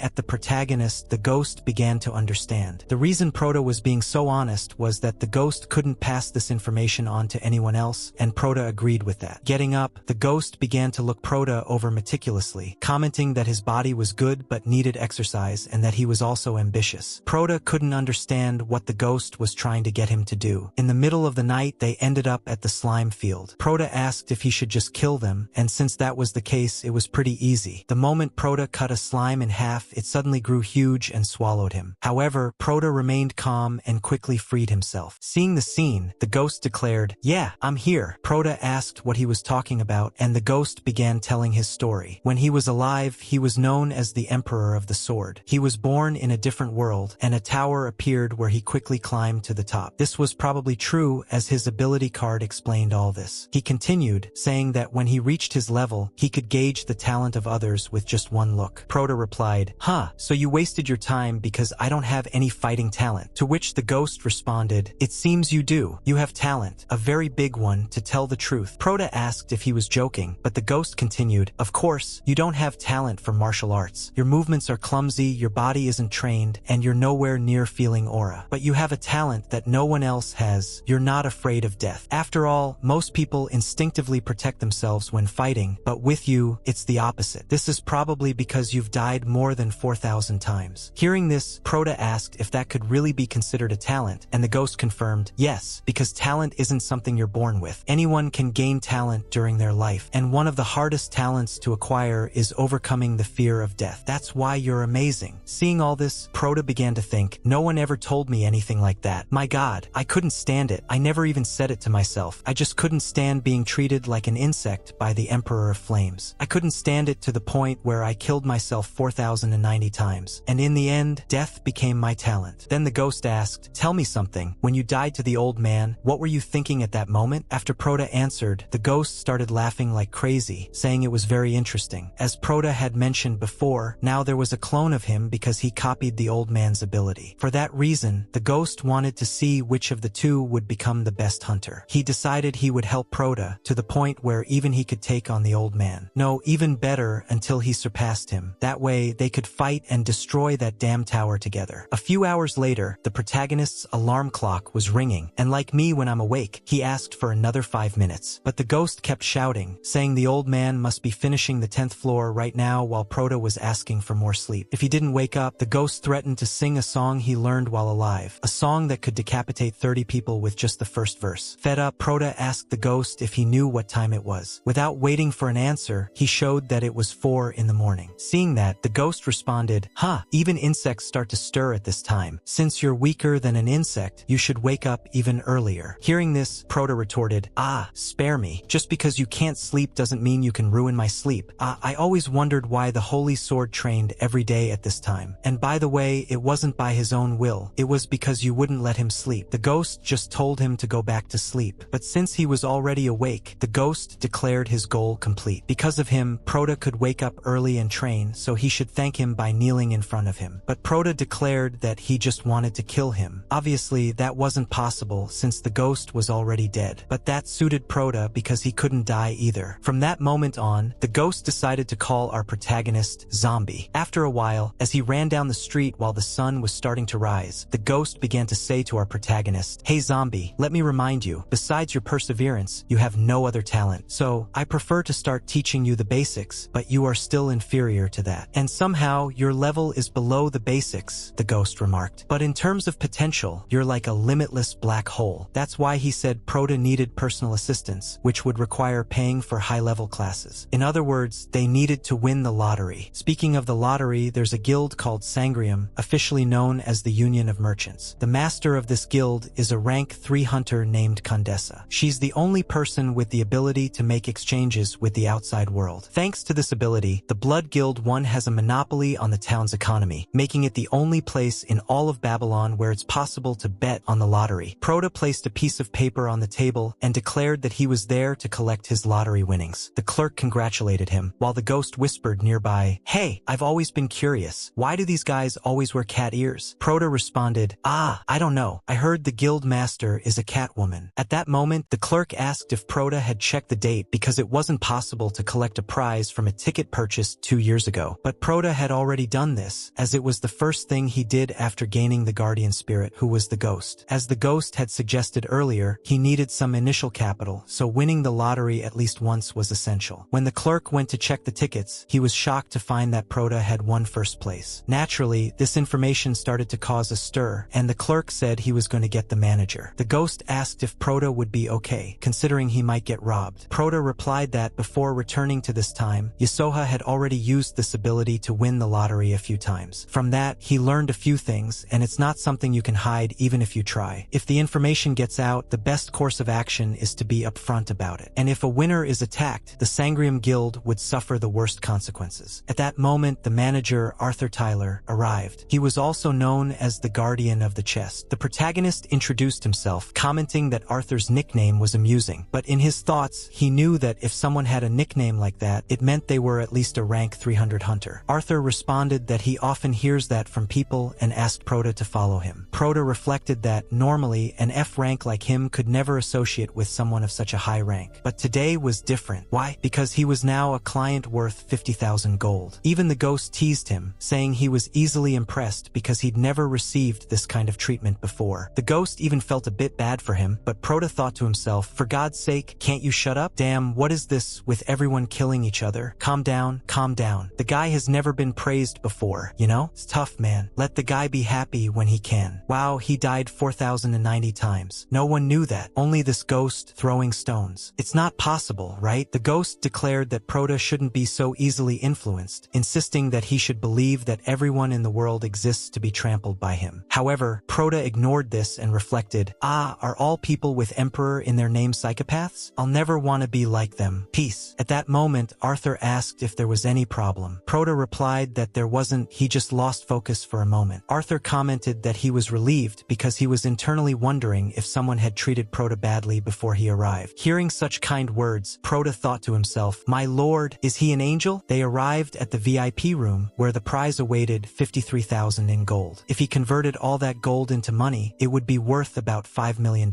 at the protagonist, the ghost began to understand. The reason Proto was being so honest was that the ghost couldn't pass this information on to anyone else, and Proto agreed with that. Getting up, the ghost began to look Proto over meticulously, commenting that his body was good but needed exercise and that he was also ambitious. Proto couldn't understand what the ghost was trying to get him to do. In the middle of the night, they ended up at the slime field. Proto asked if he should just kill them, and since that was the case, it was pretty easy. The moment Proto cut a slime in half, it suddenly grew huge and swallowed him. However, Proto remained calm and quickly freed himself. Seeing the scene, the ghost declared, yeah, I'm here. Proto asked what he was talking about, and the ghost began telling his story. When he was alive, he was known as the Emperor of the Sword. He was born in a different world, and a tower appeared where he quickly climbed to the top. This was probably true, as his ability card explained all this. He continued, saying that when he reached his level, he could gauge the talent of others with just one look. Proto replied, so you wasted your time because I don't have any fighting talent. To which the ghost responded, it seems you do. You have talent, a very big one, to tell the truth. Proto asked if he was joking, but the ghost continued, of course, you don't have talent for martial arts. Your movements are clumsy, your body isn't trained, and you're nowhere near feeling aura. But you have a talent that no one else has. You're not afraid of death. After all, most people instinctively protect themselves when fighting, but with you, it's the opposite. This is probably because you've died more than 4,000 times. Hearing this, Proda asked if that could really be considered a talent, and the ghost confirmed, yes, because talent isn't something you're born with. Anyone can gain talent during their life, and one of the hardest talents to acquire is overcoming the fear of death. That's why you're amazing. Seeing all this, Proda began to think, no one ever told me anything like that. My God, I couldn't stand it. I never even said it to myself. I just couldn't stand being treated like an insect by the Emperor of Flames. I couldn't stand it to the point where I killed myself 4,090 times. And in the end, death became my talent. Then the ghost asked, tell me something. When you died to the old man, what were you thinking at that moment? After Proda answered, the ghost started laughing like crazy, saying it was very interesting. As Proda had mentioned before, now there was a clone of him because he copied the old man's ability. For that reason, the ghost wanted to see which of the two would become the best hunter. He decided he would help Proda to the point where even he could take on the old man. No, even better, until he surpassed him. That way, they could fight and destroy that damn tower together. A few hours later, the protagonist's alarm clock was ringing, and like me when I'm awake, he asked for another 5 minutes. But the ghost kept shouting, saying the old man must be finishing the 10th floor right now while Proda was asking for more sleep. If he didn't wake up, the ghost threatened to sing a song he learned while alive, a song that could decapitate 30 people with just the first verse. Fed up, Proda asked the ghost if he knew what time it was. Without waiting for an answer, he showed that it was 4 in the morning. Seeing that, the ghost responded, even insects start to stir at this time. Since you're weaker than an insect, you should wake up even earlier. Hearing this, Proda retorted, spare me. Just because you can't sleep doesn't mean you can ruin my sleep. I always wondered why the holy sword trained every day at this time. And by the way, it wasn't by his own will. It was because you wouldn't let him sleep. The ghost just told him to go back to sleep. But since he was already awake, the ghost declared his goal complete. Because of him, Proda could wake up early and train, so he should thank him by kneeling in front of him. But Proda declared that he just wanted to kill him. Obviously, that wasn't possible since the ghost was already dead. But that suited Proda because he couldn't die either. From that moment on, the ghost decided to call our protagonist Zombie. After a while, as he ran down the street while the sun was starting to rise, the ghost began to say to our protagonist, "Hey Zombie, let me remind you, besides your perseverance, you have no other talent. So, I prefer to start teaching you the basics, but you are still inferior to that. And somehow, your level is below the basics," the ghost remarked. "But in terms of potential, you're like a limitless black hole." That's why he said Proda needed personal assistance, which would require paying for high-level classes. In other words, they needed to win the lottery. Speaking of the lottery, there's a guild called Sangrium, officially known as the Union of Merchants. The master of this guild is a rank 3 hunter named Condessa. She's the only person with the ability to make exchanges with the outside world. Thanks to this ability, the Blood Guild 1 has a monopoly on the town's economy, making it the only place in all of Babylon where it's possible to bet on the lottery. Proda placed a piece of paper on the table and declared that he was there to collect his lottery winnings. The clerk congratulated him, while the ghost whispered nearby, "Hey, I've always been curious. Why do these guys always wear cat ears?" Proda responded, I don't know. I heard the guild master is a cat woman." At that moment, the clerk asked if Proda had checked the date because it wasn't possible to collect a prize from a ticket purchased 2 years ago. But Proda had already done this, as it was the first thing he did after gaining the guardian spirit, who was the ghost. As the ghost had suggested earlier, he needed some initial capital, so winning the lottery at least once was essential. When the clerk went to check the tickets, he was shocked to find that Proda had won first place. Naturally, this information started to cause a stir, and the clerk said he was going to get the manager. The ghost asked if Proda would be okay, considering he might get robbed. Proda replied that before returning to this time, Ysoha had already used this ability to win the lottery a few times. From that, he learned a few things, and it's not something you can hide even if you try. If the information gets out, the best course of action is to be upfront about it. And if a winner is attacked, the Sangrium Guild would suffer the worst consequences. At that moment, the manager, Arthur Tyler, arrived. He was also known as the Guardian of the Chest. The protagonist introduced himself, commenting that Arthur's nickname was amusing. But in his thoughts, he knew that if someone had a nickname like that, it meant they were at least a rank 300 hunter. Arthur responded that he often hears that from people and asked Proda to follow him. Proda reflected that, normally, an F rank like him could never associate with someone of such a high rank. But today was different. Why? Because he was now a client worth 50,000 gold. Even the ghost teased him, saying he was easily impressed because he'd never received this kind of treatment before. before. The ghost even felt a bit bad for him, but Prota thought to himself, for God's sake, can't you shut up? Damn, what is this with everyone killing each other? Calm down, calm down. The guy has never been praised before, you know? It's tough, man. Let the guy be happy when he can. Wow, he died 4,090 times. No one knew that. Only this ghost throwing stones. It's not possible, right? The ghost declared that Prota shouldn't be so easily influenced, insisting that he should believe that everyone in the world exists to be trampled by him. However, Prota ignored this and reflected, are all people with Emperor in their name psychopaths? I'll never want to be like them. Peace. At that moment, Arthur asked if there was any problem. Prota replied that there wasn't, he just lost focus for a moment. Arthur commented that he was relieved because he was internally wondering if someone had treated Prota badly before he arrived. Hearing such kind words, Prota thought to himself, my lord, is he an angel? They arrived at the VIP room where the prize awaited 53,000 in gold. If he converted all that gold into money, it would be worth about $5 million.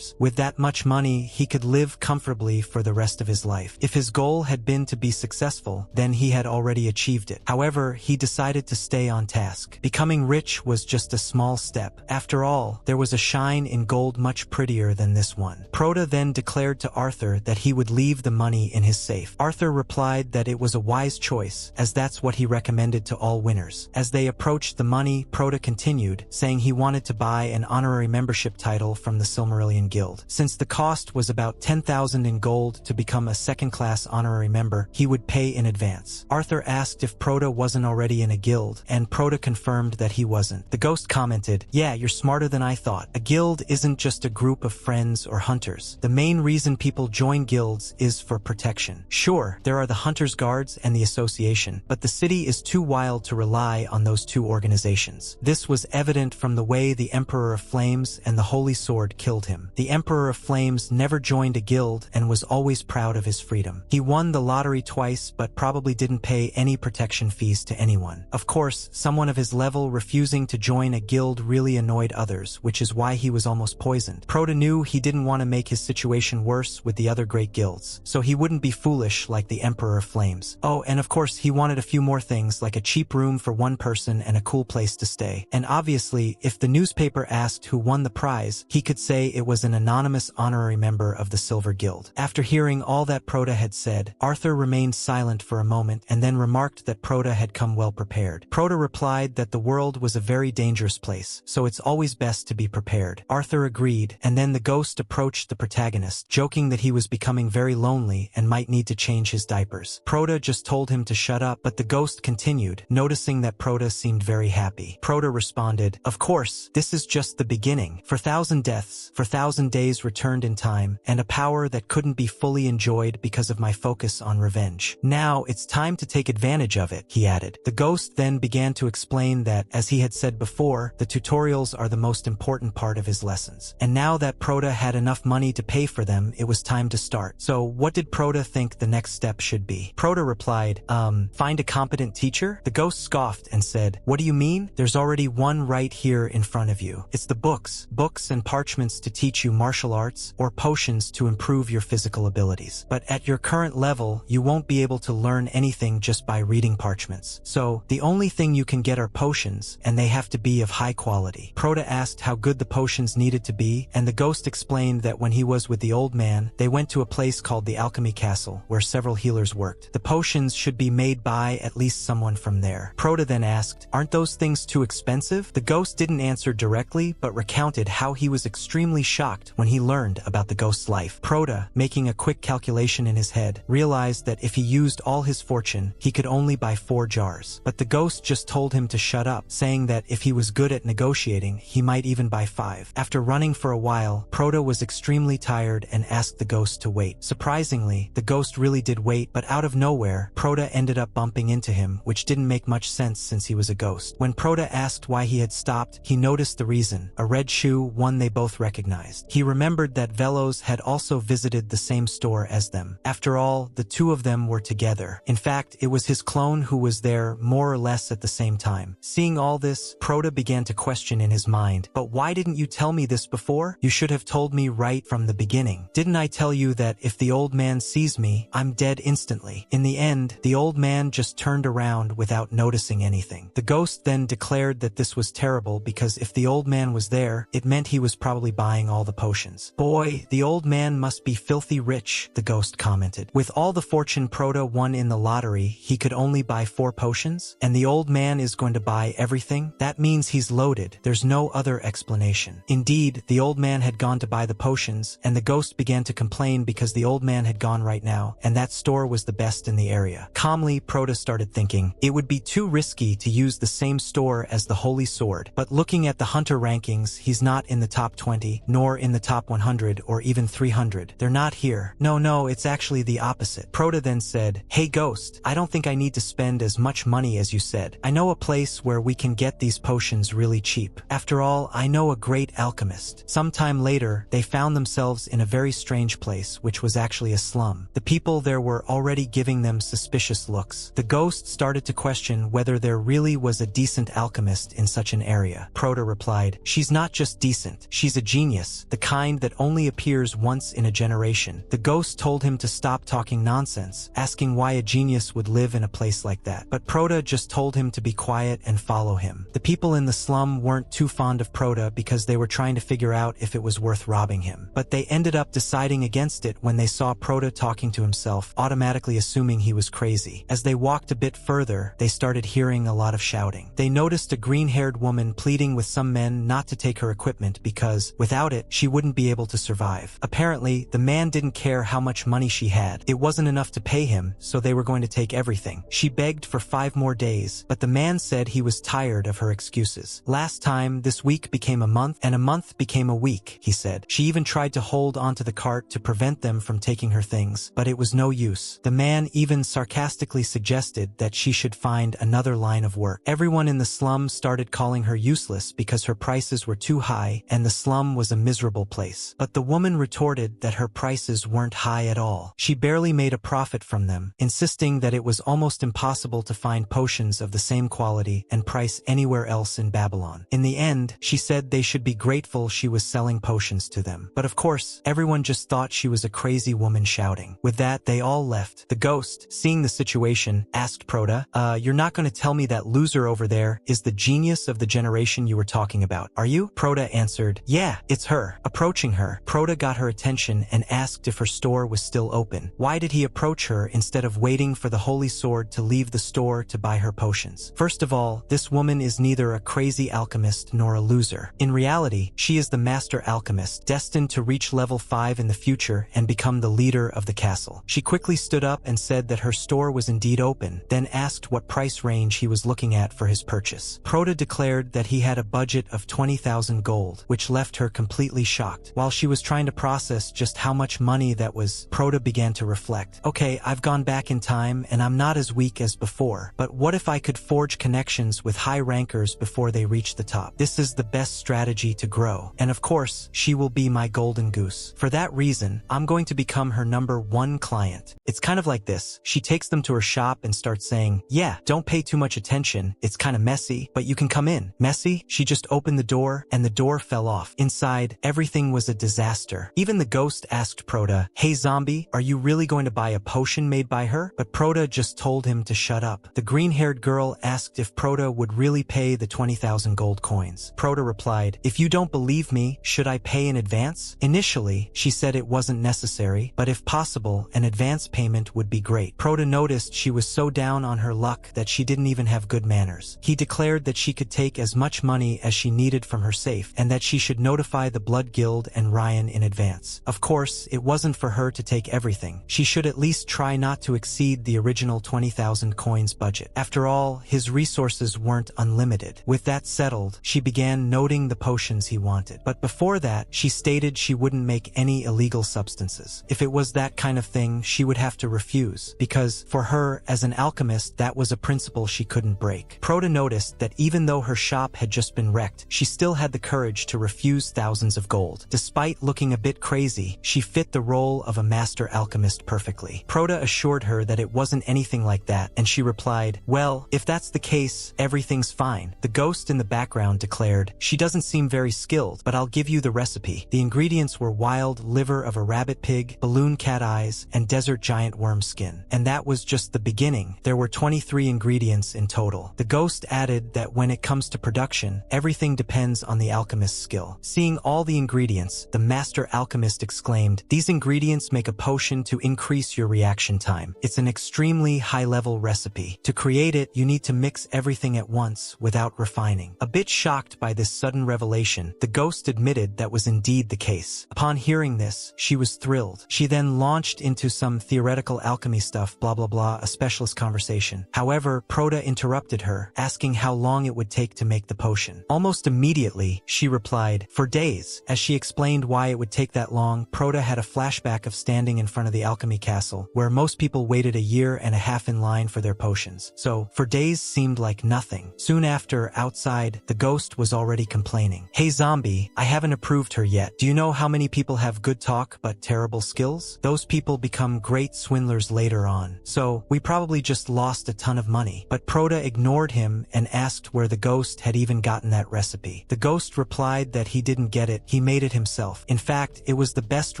With that much money, he could live comfortably for the rest of his life. If his goal had been to be successful, then he had already achieved it. However, he decided to stay on task. Becoming rich was just a small step. After all, there was a shine in gold much prettier than this one. Prota then declared to Arthur that he would leave the money in his safe. Arthur replied that it was a wise choice, as that's what he recommended to all winners. As they approached the money, Prota continued, saying he wanted to buy an honorary membership title from the Silmarillion Guild. Since the cost was about 10,000 in gold to become a second-class honorary member, he would pay in advance. Arthur asked if Prota wasn't already in a guild, and Prota confirmed that he wasn't. The ghost commented, yeah, you're smarter than I thought. A guild isn't just a group of friends or hunters. The main reason people join guilds is for protection. Sure, there are the Hunters Guards and the Association, but the city is too wild to rely on those two organizations. This was evident from the way the Emperor of Flames and the Holy Sword killed him. The Emperor of Flames never joined a guild and was always proud of his freedom. He won the lottery twice, but probably didn't pay any protection fees to anyone. Of course, someone of his level refusing to join a guild really annoyed others, which is why he was almost poisoned. Prota knew he didn't want to make his situation worse with the other great guilds, so he wouldn't be foolish like the Emperor of Flames. Oh, and of course he wanted a few more things like a cheap room for one person and a cool place to stay. And obviously, if the newspaper asked who won the prize, he could say it was an anonymous honorary member of the Silver Guild. After hearing all that Prota had said, Arthur remained silent for a moment and then remarked that Prota had come well prepared. Prota replied that the world was a very dangerous place, so it's always best to be prepared. Arthur agreed, and then the ghost approached the protagonist, joking that he was becoming very lonely and might need to change his diapers. Prota just told him to shut up, but the ghost continued, noticing that Prota seemed very happy. Prota responded, of course, this is just the beginning. For 1,000 deaths, for 1,000 days returned in time, and a power that couldn't be fully enjoyed because of my focus on revenge. Now it's time to take advantage of it, he added. The ghost then began to explain that, as he had said before, the tutorials are the most important part of his lessons. And now that Prota had enough money to pay for them, it was time to start. So what did Prota think the next step should be? Prota replied, find a competent teacher? The ghost scoffed and said, what do you mean? There's already one right here in front of you. It's the books and parchments to teach you martial arts or potions to improve your physical abilities. But at your current level, you won't be able to learn anything just by reading parchments. So the only thing you can get are potions, and they have to be of high quality. Prota asked how good the potions needed to be, and the ghost explained that when he was with the old man, they went to a place called the Alchemy Castle, where several healers worked. The potions should be made by at least someone from there. Prota then asked, aren't those things too expensive? The ghost didn't answer directly, but recounted how he was extremely shocked when he learned about the ghost's life. Prota, making a quick calculation in his head, realized that if he used all his fortune, he could only buy 4 jars. But the ghost just told him to shut up, saying that if he was good at negotiating, he might even buy 5. After running for a while, Prota was extremely tired and asked the ghost to wait. Surprisingly, the ghost really did wait, but out of nowhere, Prota ended up bumping into him, which didn't make much sense since he was a ghost. When Prota asked why he had stopped, he noticed the reason: a red shoe, one they both recognized. He remembered that Velos had also visited the same store as them. After all, the two of them were together. In fact, it was his clone who was there more or less at the same time. Seeing all this, Prota began to question in his mind, but why didn't you tell me this before? You should have told me right from the beginning. Didn't I tell you that if the old man sees me, I'm dead instantly? In the end, the old man just turned around without noticing anything. The ghost then declared that this was terrible because if the old man man was there, it meant he was probably buying all the potions. Boy, the old man must be filthy rich, the ghost commented. With all the fortune Proto won in the lottery, he could only buy 4 potions? And the old man is going to buy everything? That means he's loaded. There's no other explanation. Indeed, the old man had gone to buy the potions, and the ghost began to complain because the old man had gone right now, and that store was the best in the area. Calmly, Proto started thinking, it would be too risky to use the same store as the Holy Sword, but looking at the hunter rankings, he's not in the top 20, nor in the top 100 or even 300. They're not here. No, it's actually the opposite. Proto then said, hey ghost, I don't think I need to spend as much money as you said. I know a place where we can get these potions really cheap. After all, I know a great alchemist. Sometime later, they found themselves in a very strange place, which was actually a slum. The people there were already giving them suspicious looks. The ghost started to question whether there really was a decent alchemist in such an area. Proto replied, she's not just decent, she's a genius, the kind that only appears once in a generation. The ghost told him to stop talking nonsense, asking why a genius would live in a place like that. But Proto just told him to be quiet and follow him. The people in the slum weren't too fond of Proto because they were trying to figure out if it was worth robbing him. But they ended up deciding against it when they saw Proto talking to himself, automatically assuming he was crazy. As they walked a bit further, they started hearing a lot of shouting. They noticed a green-haired woman pleading with some men not to take her equipment because, without it, she wouldn't be able to survive. Apparently, the man didn't care how much money she had. It wasn't enough to pay him, so they were going to take everything. She begged for 5 more days, but the man said he was tired of her excuses. Last time, this week became a month, and a month became a week, he said. She even tried to hold onto the cart to prevent them from taking her things, but it was no use. The man even sarcastically suggested that she should find another line of work. Everyone in the slum started calling her useless because her prices were too high and the slum was a miserable place. But the woman retorted that her prices weren't high at all. She barely made a profit from them, insisting that it was almost impossible to find potions of the same quality and price anywhere else in Babylon. In the end, she said they should be grateful she was selling potions to them. But of course, everyone just thought she was a crazy woman shouting. With that, they all left. The ghost, seeing the situation, asked Proto, you're not going to tell me that loser over there is the genius of the generation you were talking about, are you? Proto answered, yeah, it's her. Approaching her, Proto got her attention and asked if her store was still open. Why did he approach her instead of waiting for the Holy Sword to leave the store to buy her potions? First of all, this woman is neither a crazy alchemist nor a loser. In reality, she is the master alchemist, destined to reach level 5 in the future and become the leader of the castle. She quickly stood up and said that her store was indeed open, then asked what price range he was looking at for his purchase. Proto declared that he had a budget of 20,000 gold, which left her completely shocked. While she was trying to process just how much money that was, Proto began to reflect. Okay, I've gone back in time and I'm not as weak as before, but what if I could forge connections with high rankers before they reach the top? This is the best strategy to grow. And of course, she will be my golden goose. For that reason, I'm going to become her #1 client. It's kind of like this. She takes them to her shop and starts saying, yeah, don't pay too much attention. It's kind of messy, but you can come in. Messy? She just opened the door and the door fell off. Inside, everything was a disaster. Even the ghost asked Proto, hey zombie, are you really going to buy a potion made by her? But Proto just told him to shut up. The green-haired girl asked if Proto would really pay the 20,000 gold coins. Proto replied, if you don't believe me, should I pay in advance? Initially, she said it wasn't necessary, but if possible, an advance payment would be great. Proto noticed she was so down on her luck that she didn't even have good manners. He declared that she could take as much money as she needed from her safe, and that she should notify the Blood Guild and Ryan in advance. Of course, it wasn't for her to take everything. She should at least try not to exceed the original 20,000 coins budget. After all, his resources weren't unlimited. With that settled, she began noting the potions he wanted. But before that, she stated she wouldn't make any illegal substances. If it was that kind of thing, she would have to refuse, because for her, as an alchemist, that was a principle she couldn't break. Proto noticed that even though her shop had just been wrecked, she still had the courage to refuse thousands of gold. Despite looking a bit crazy, she fit the role of a master alchemist perfectly. Proto assured her that it wasn't anything like that, and she replied, well, if that's the case, everything's fine. The ghost in the background declared, she doesn't seem very skilled, but I'll give you the recipe. The ingredients were wild liver of a rabbit pig, balloon cat eyes, and desert giant worm skin. And that was just the beginning. There were 23 ingredients in total. The ghost added that when it comes to production, everything depends on the alchemist's skill. Seeing all the ingredients, the master alchemist exclaimed, "These ingredients make a potion to increase your reaction time. It's an extremely high-level recipe. To create it, you need to mix everything at once without refining." A bit shocked by this sudden revelation, the ghost admitted that was indeed the case. Upon hearing this, she was thrilled. She then launched into some theoretical alchemy stuff, blah blah blah, a specialist conversation. However, Proda interrupted her, asking how long it would take to make the potion. Almost immediately, she replied, "For days." As she explained why it would take that long, Proda had a flashback of standing in front of the alchemy castle, where most people waited a year and a half in line for their potions. So, for days seemed like nothing. Soon after, outside, the ghost was already complaining. "Hey zombie, I haven't approved her yet. Do you know how many people have good talk but terrible skills? Those people become great swindlers later on. So, we probably just lost a ton of money." But Proda ignored him and asked where the ghost had even gotten that recipe. The ghost replied that he didn't get it, he made it himself. In fact, it was the best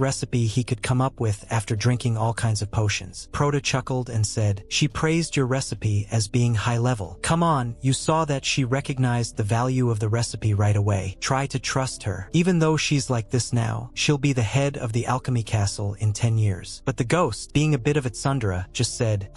recipe he could come up with after drinking all kinds of potions. Proda chuckled and said, "She praised your recipe as being high level. Come on, you saw that she recognized the value of the recipe right away. Try to trust her. Even though she's like this now, she'll be the head of the alchemy castle in 10 years. But the ghost, being a bit of a tsundere, just said,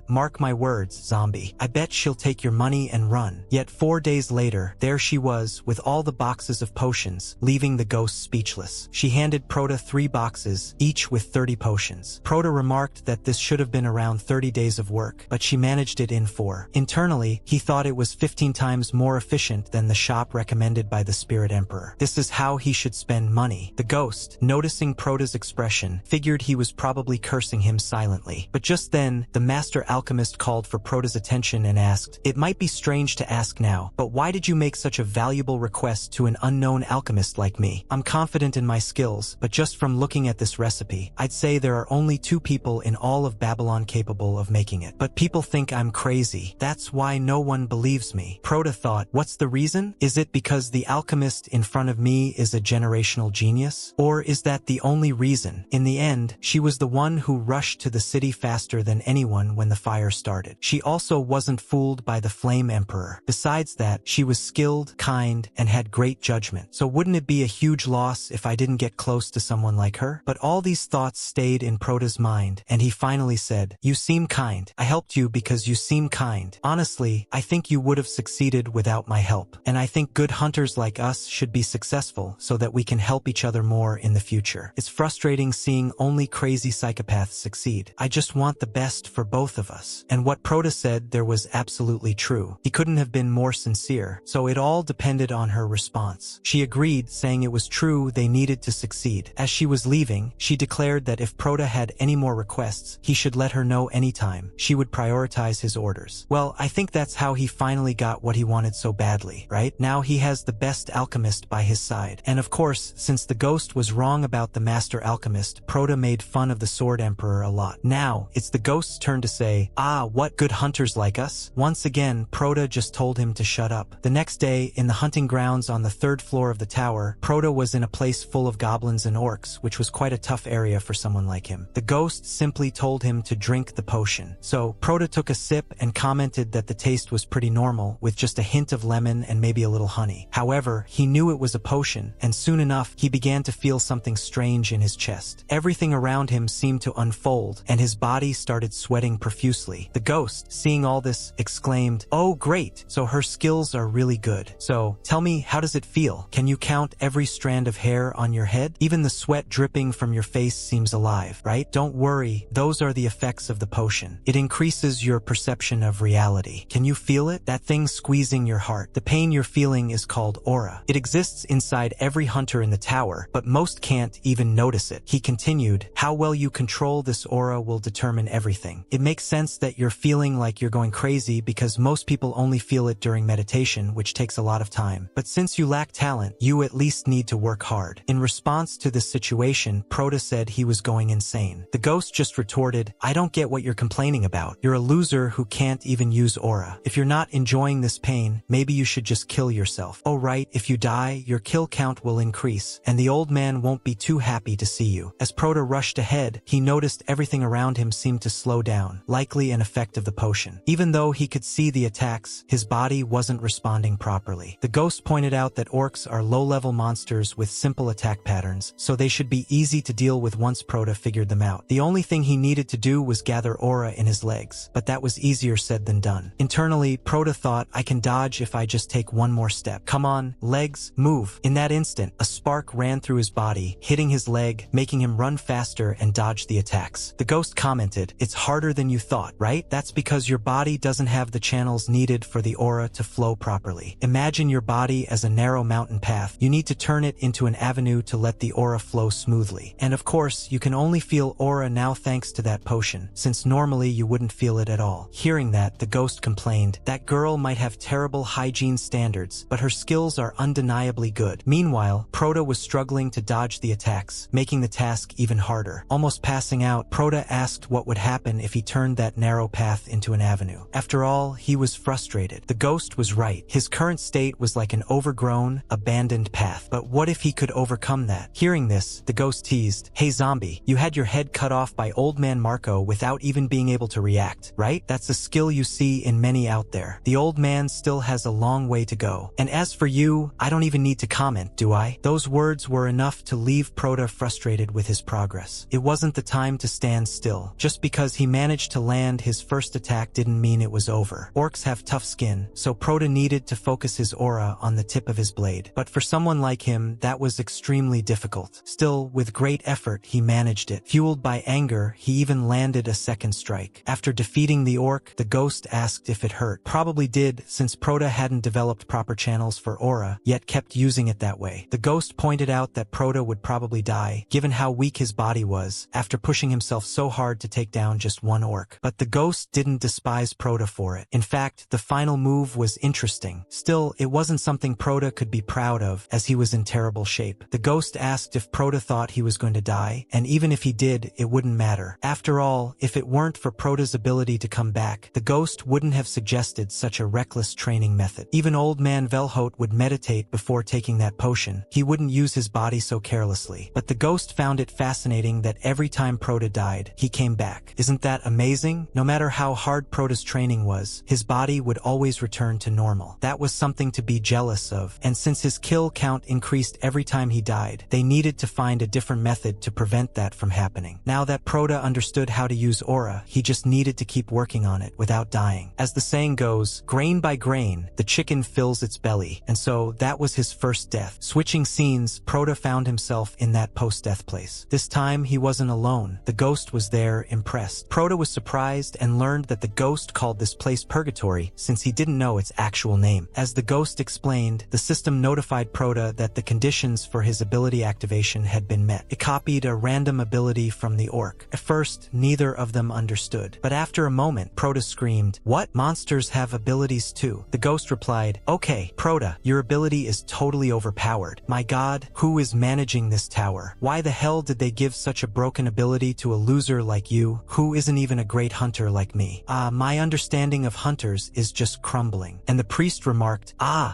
"Mark my words, zombie. I bet she'll take your money and run." Yet 4 days later, there she was, with all the boxes of potions, leaving the ghost speechless. She handed Proda 3 boxes, each with 30 potions. Proda remarked that this should have been around 30 days of work, but she managed it in 4. Internally, he thought it was 15 times more efficient than the shop recommended by the Spirit Emperor. This is how he should spend money. The ghost, noticing Proda's expression, figured he was probably cursing him silently. But just then, the master alchemist called for Proda's attention and asked, "It might be strange to ask now, but why did you make such a valuable request to an unknown alchemist like me? I'm confident in my skills, but just from looking at this recipe, I'd say there are only 2 people in all of Babylon capable of making it. But people think I'm crazy. That's why no one believes me." Proda thought, what's the reason? Is it because the alchemist in front of me is a generational genius? Or is that the only reason? In the end, she was the one who rushed to the city faster than anyone when the fire started. She also wasn't fooled by the Flame Emperor. Besides that, she was skilled, kind, and had great judgment. So wouldn't it be a huge loss if I didn't get close to someone like her? But all these thoughts stayed in Proda's mind, and he finally said, "You seem kind. I helped you because you seem kind. Honestly, I think you would have succeeded without my help. And I think good hunters like us should be successful so that we can help each other more in the future. It's frustrating seeing only crazy psychopaths succeed. I just want the best for both of us." And what Proda said there was absolutely true. He couldn't have been more sincere, so it all depended on her response. She agreed, saying it was true they needed to succeed. As she was leaving, she declared that if Proda had any more requests, he should let her know anytime. She would prioritize his orders. Well, I think that's how he finally got what he wanted so badly, right? Now he has the best alchemist by his side. And of course, since the ghost was wrong about the master alchemist, Proda made fun of the Sword Emperor a lot. Now, it's the ghost's turn to say, "Ah, what good hunters like us?" Once again, Proda just told him to shut up. The next day, in the hunting grounds on the 3rd floor of the tower, Proda was in a place full of goblins and orcs, which was quite a tough area for someone like him. The ghost simply told him to drink the potion. So, Proda took a sip and commented that the taste was pretty normal, with just a hint of lemon and maybe a little honey. However, he knew it was a potion, and soon enough, he began to feel something strange in his chest. Everything around him seemed to unfold, and his body started sweating profusely. The ghost, seeing all this, exclaimed, "Oh great, so her skills are really good. So, tell me, how does it feel? Can you count every strand of hair on your head? Even the sweat dripping from your face seems alive, right? Don't worry, those are the effects of the potion. It increases your perception of reality. Can you feel it? That thing squeezing your heart. The pain you're feeling is called aura. It exists inside every hunter in the tower, but most can't even notice it." He continued, "How well you control this aura will determine everything. It makes sense that you're feeling like you're going crazy because most people only feel it during meditation, which takes a lot of time. But since you lack talent, you at least need to work hard." In response to this situation, Proda said he was going insane. The ghost just retorted, "I don't get what you're complaining about. You're a loser who can't even use aura. If you're not enjoying this pain, maybe you should just kill yourself. Oh right, if you die, your kill count will increase, and the old man won't be too happy to see you." As Proda rushed ahead, he noticed everything around him seemed to slow down, likely an effect of the potion. Even though he could see the attacks, his body wasn't responding properly. The ghost pointed out that orcs are low-level monsters with simple attack patterns, so they should be easy to deal with once Prota figured them out. The only thing he needed to do was gather aura in his legs, but that was easier said than done. Internally, Prota thought, I can dodge if I just take one more step. Come on, legs, move. In that instant, a spark ran through his body, hitting his leg, making him run faster and dodge the attacks. The ghost commented, it's harder than you thought, right? That's because your body doesn't have the channels needed for the aura to flow properly. Imagine your body as a narrow mountain path. You need to turn it into an avenue to let the aura flow smoothly. And of course, you can only feel aura now thanks to that potion, since normally you wouldn't feel it at all. Hearing that, the ghost complained, that girl might have terrible hygiene standards, but her skills are undeniably good. Meanwhile, Prota was struggling to dodge the attacks, making the task even harder. Almost passing out, Prota asked what would happen if he turned that narrow path into an avenue. After all, he was frustrated. The ghost was right. His current state was like an overgrown, abandoned path. But what if he could overcome that? Hearing this, the ghost teased, hey zombie, you had your head cut off by old man Marco without even being able to react, right? That's a skill you see in many out there. The old man still has a long way to go. And as for you, I don't even need to comment, do I? Those words were enough to leave Prota frustrated with his progress. It wasn't the time to stand still. Just because he managed to land his first attack didn't mean it was over. Orcs have tough skin, so Prota needed to focus his aura on the tip of his blade. But for someone like him, that was extremely difficult. Still, with great effort, he managed it. Fueled by anger, he even landed a second strike. After defeating the orc, the ghost asked if it hurt. Probably did, since Prota hadn't developed proper channels for aura, yet kept using it that way. The ghost pointed out that Prota would probably die, given how weak his body was, after pushing himself so hard to take down just one orc. But the ghost didn't despise Prota for it. In fact, the final move was interesting. Still, it wasn't something Prota could be proud of, as he was in terrible shape. The ghost asked if Prota thought he was going to die, and even if he did, it wouldn't matter. After all, if it weren't for Prota's ability to come back, the ghost wouldn't have suggested such a reckless training method. Even old man Velhote would meditate before taking that potion. He wouldn't use his body so carelessly. But the ghost found it fascinating that every time Prota died, he came back. Isn't that amazing? No matter how hard Prota's training was, his body would always return to normal. That was something to be jealous of, and since his kill count increased every time he died, they needed to find a different method to prevent that from happening. Now that Prota understood how to use aura, he just needed to keep working on it without dying. As the saying goes, grain by grain, the chicken fills its belly, and so that was his first death. Switching scenes, Prota found himself in that post-death place. This time, he wasn't alone. The ghost was there, impressed. Prota was surprised and learned that the ghost called this place Purgatory, since he didn't know its actual name. As the ghost explained, the system notified Prota that the conditions for his ability activation had been met. It copied a random ability from the orc. At first, neither of them understood. But after a moment, Prota screamed, "What? Monsters have abilities too?" The ghost replied, "Okay, Prota, your ability is totally overpowered. My god, who is managing this tower? Why the hell did they give such a broken ability to a loser like you, who isn't even a great hunter like me? My understanding of hunters is just crumbling." And the priest remarked,